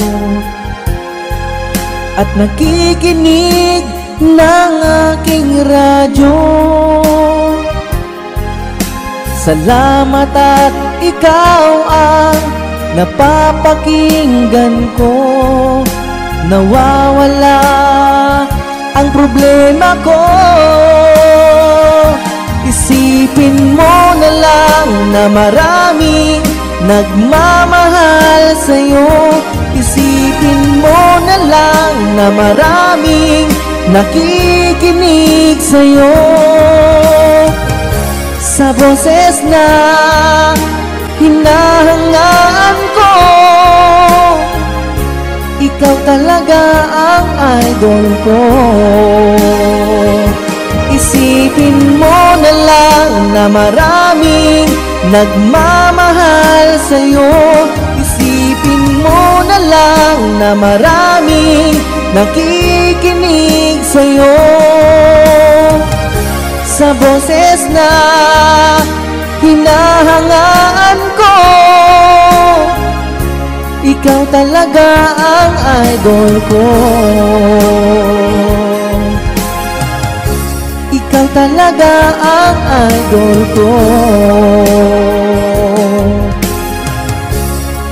[SPEAKER 5] at nakikinig ng aking radyo, salamat at ikaw ang napapakinggan ko. Nawawala ang problema ko. Isipin mo na lang na maraming nagmamahal sa'yo. Isipin mo na lang na maraming nakikinig sa'yo. Sa boses na hinahangaan ko, ikaw talaga ang idol ko. Isipin mo na lang na maraming nagmamahal sa'yo. Isipin mo na lang na maraming nakikinig sa'yo. Sa boses na hinahangaan ko, ikaw talaga ang idol ko. Ikaw talaga ang idol ko.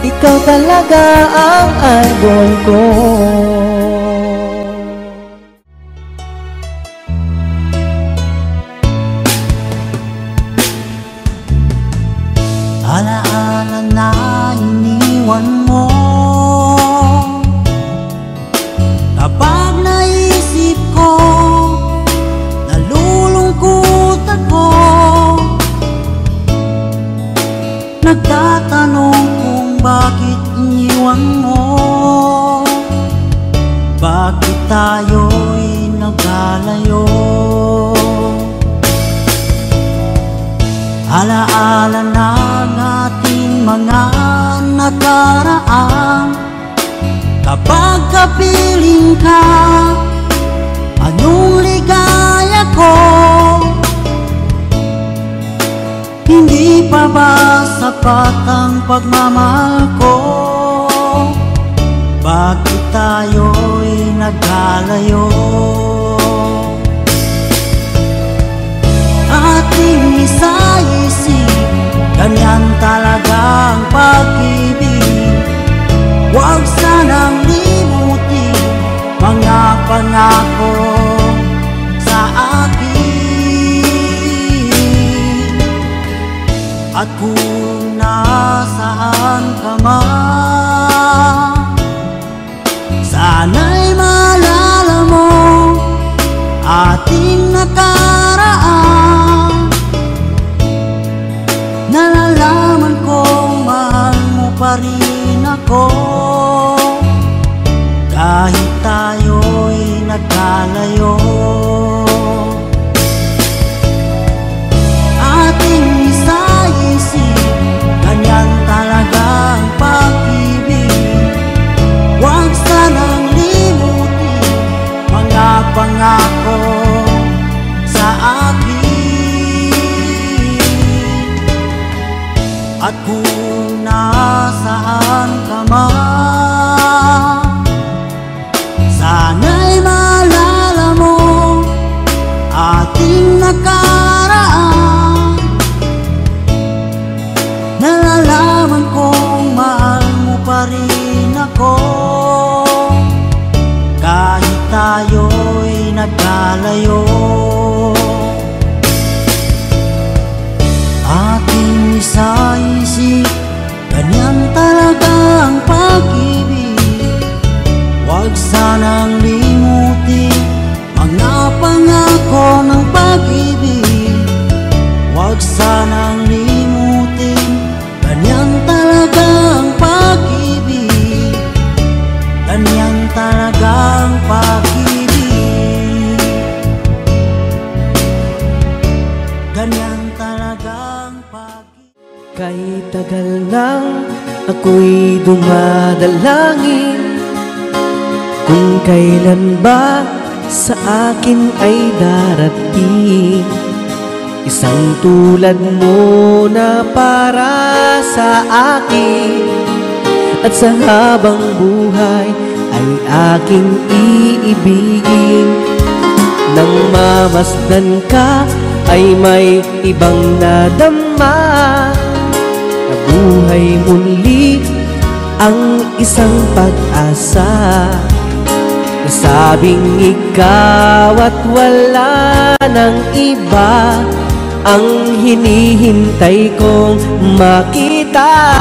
[SPEAKER 5] Ikaw talaga ang idol ko.
[SPEAKER 3] Alaala na iniwan mo, kapag naisip ko, nalulungkot ako. Nagtatanong kung bakit iniwan mo, bakit tayo'y nagkalayo. Alaala ng ating mga nakaraan, kapag kapiling ka, anong ligaya ko. Hindi pa ba sapat ang pagmamahal ko? Bakit tayo'y nagkalayo? Ating isa-isip, ganyan talagang pag-ibig. Huwag sanang limutin mga pangako sa akin. At kung nasaan ka man, sana'y maalala mo ating nakaraan. Nalalaman kong mahal mo pa rin ako, kahit nagkalayo. Ating isa-isip, ganyan talaga ang pag-ibig. Huwag sanang limutin mga pangako sa akin. At kung nasaan ka man, sana'y maalala mo ating nakaraan. Nalalaman kong mahal mo pa rin ako, kahit tayo'y nagkalayo. Ating isa-isip, ganyan talaga ang pag-ibig. Huwag sanang limutin mga pangako ng pag-ibig. Huwag sanang limutin, ganyan talaga ang pag-ibig. Ganyan talaga ang pag-ibig. Ganyan talaga ang pag-ibig.
[SPEAKER 5] Kahit tagal nang ako'y dumadalangin, kung kailan ba sa akin ay darating isang tulad mo na para sa akin. At sa habang buhay ay aking iibigin. Nang mamasdan ka ay may ibang nadama, nabuhay muli ang isang pag-asa. Nasabing ikaw at wala ng iba ang hinihintay kong makita.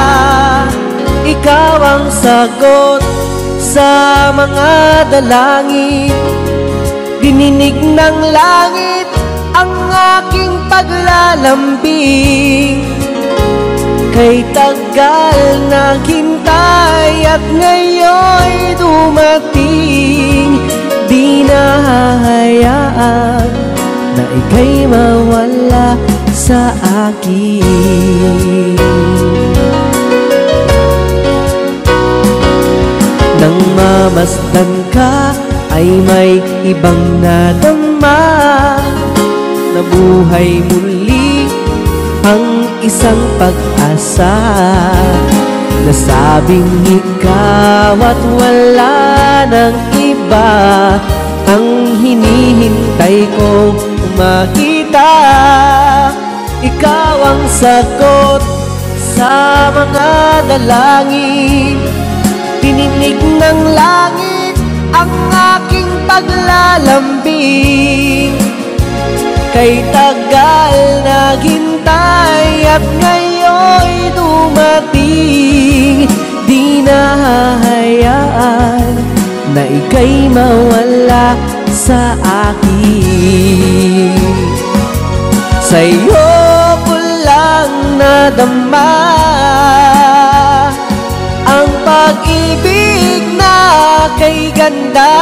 [SPEAKER 5] Ikaw ang sagot sa mga dalangin, dininig ng langit ang aking paglalambing. Kay tagal naghintay at ngayon'y dumating, di na hahayaan na ika'y mawala sa akin. Nang mamasdan ka ay may ibang nadama, nabuhay muli ang isang pag-asa. Nasabing ikaw at wala ng iba ang hinihintay kong makita. Ikaw ang sagot sa mga dalangin, dininig ng langit ang aking paglalambing. Kay tagal naghintay at ngayon'y dumating, di na hahayaan na ika'y mawala sa akin. Sa'yo ko lang nadama ang pag-ibig na kay ganda.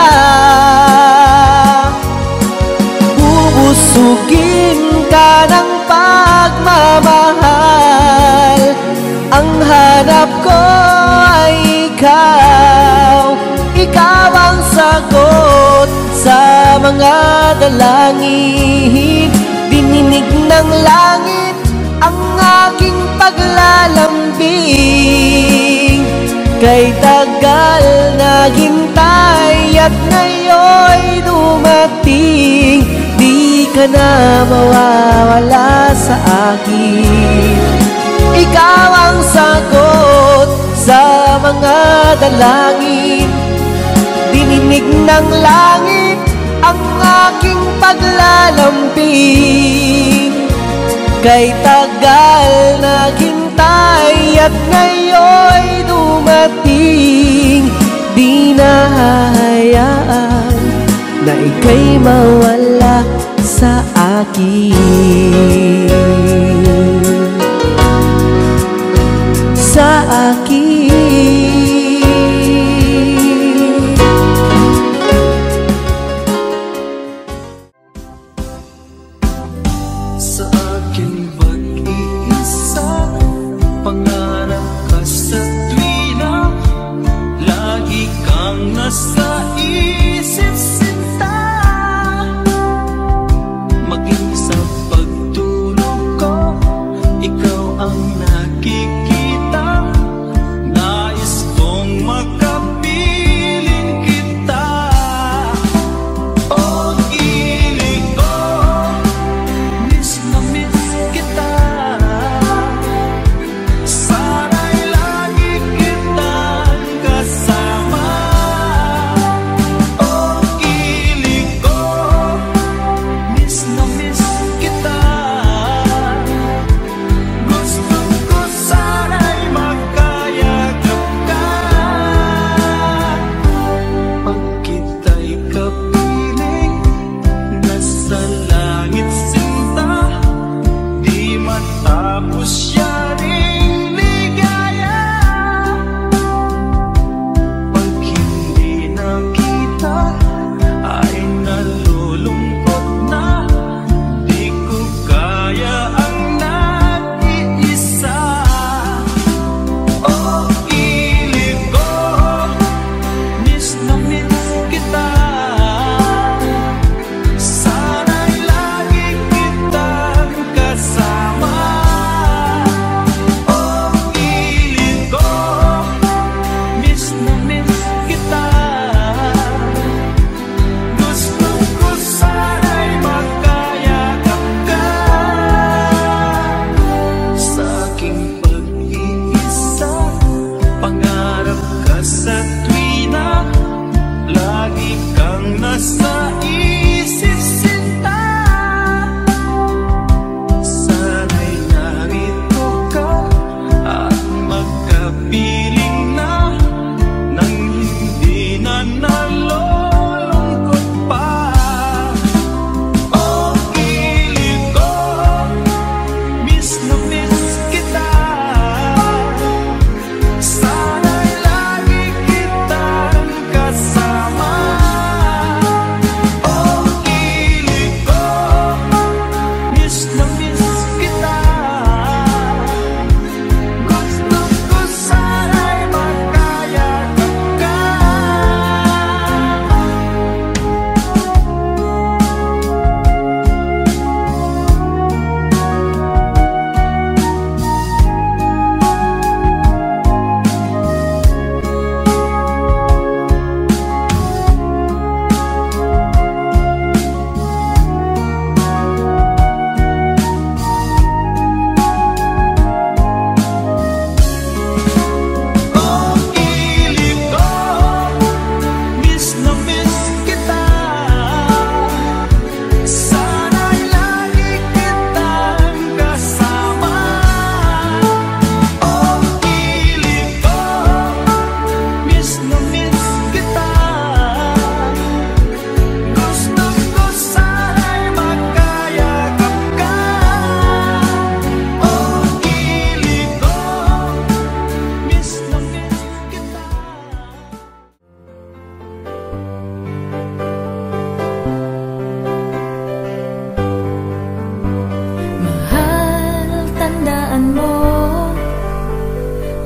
[SPEAKER 5] Busugin ka ng pagmamahal, ang hanap ko ay ikaw. Ikaw ang sagot sa mga dalangin, dininig ng langit ang aking paglalambing. Kay tagal naghintay at ngayon'y dumating, di ka na mawawala sa akin. Ikaw ang sagot sa mga dalangin, dininig ng langit ang aking paglalambing. Kay tagal naghintay at ngayon'y dumating, di na hahayaan na ika'y mawala sa akin. Sa akin.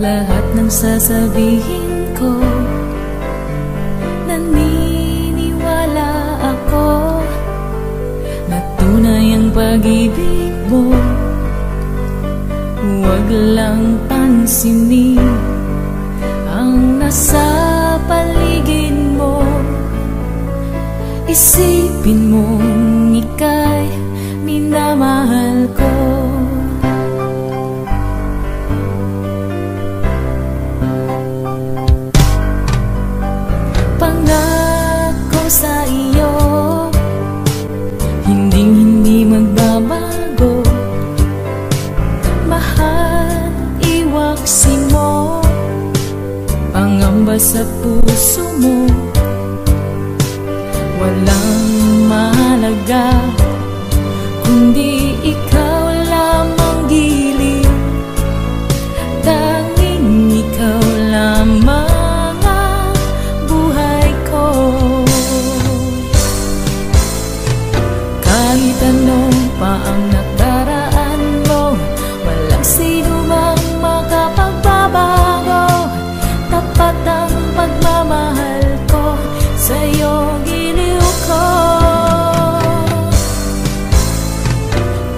[SPEAKER 6] lahat ng sasabihin ko. Naniniwala ako na tunay ang pag-ibig mo. Huwag lang pansinin ang nasa paligid mo. Isipin mong ika'y minamahal ko. Pangako sa iyo, hindi magbabago. Mahal, iwaksin mo pangamba sa puso mo. Walang mahalaga kundi ikaw lamang giliw. Tanging ikaw lamang ang buhay ko. Kahit ano pa ang nakaraan mo, walang sino mang makapagbabago. Tapat ang pagmamahal ko sa'yo, giliw ko.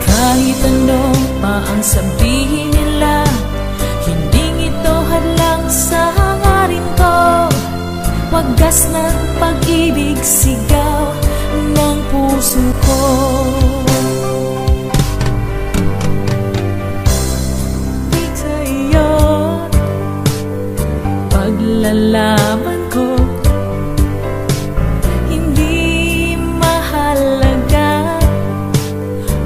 [SPEAKER 6] Kahit ano pa ang sabihin nila, hindi ito hadlang sa hangarin ko. Wagas ng pag-ibig, sigaw ng puso ko. Sa iyo, paglalaban ko. Hindi mahalaga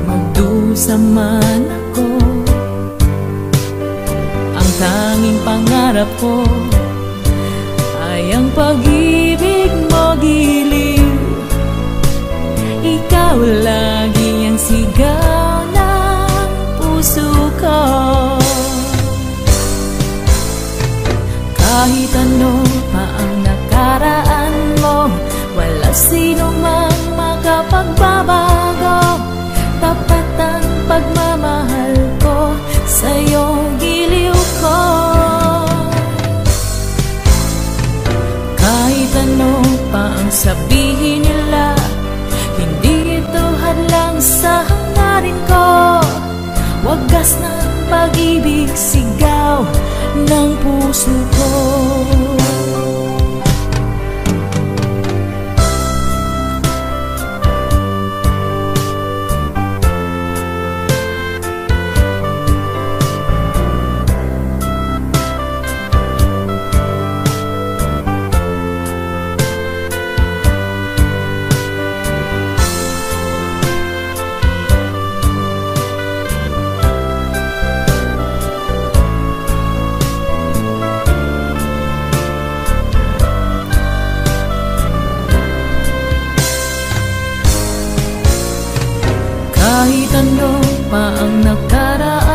[SPEAKER 6] magdusa man ako. Ang tanging pangarap ko ay ang pag-ibig mo, giliw. Ikaw lagi ang sigaw ng puso ko. Kahit ano pa ang nakaraan mo, wala sino mang makapagbabago. Tapat ang pagmamahal ko sa'yo, giliw ko. Kahit ano pa ang sabihin nila, hindi ito hadlang sa hangarin ko. Wagas ng pag-ibig, sigaw ng puso ko. Kahit ano pa ang nakaraan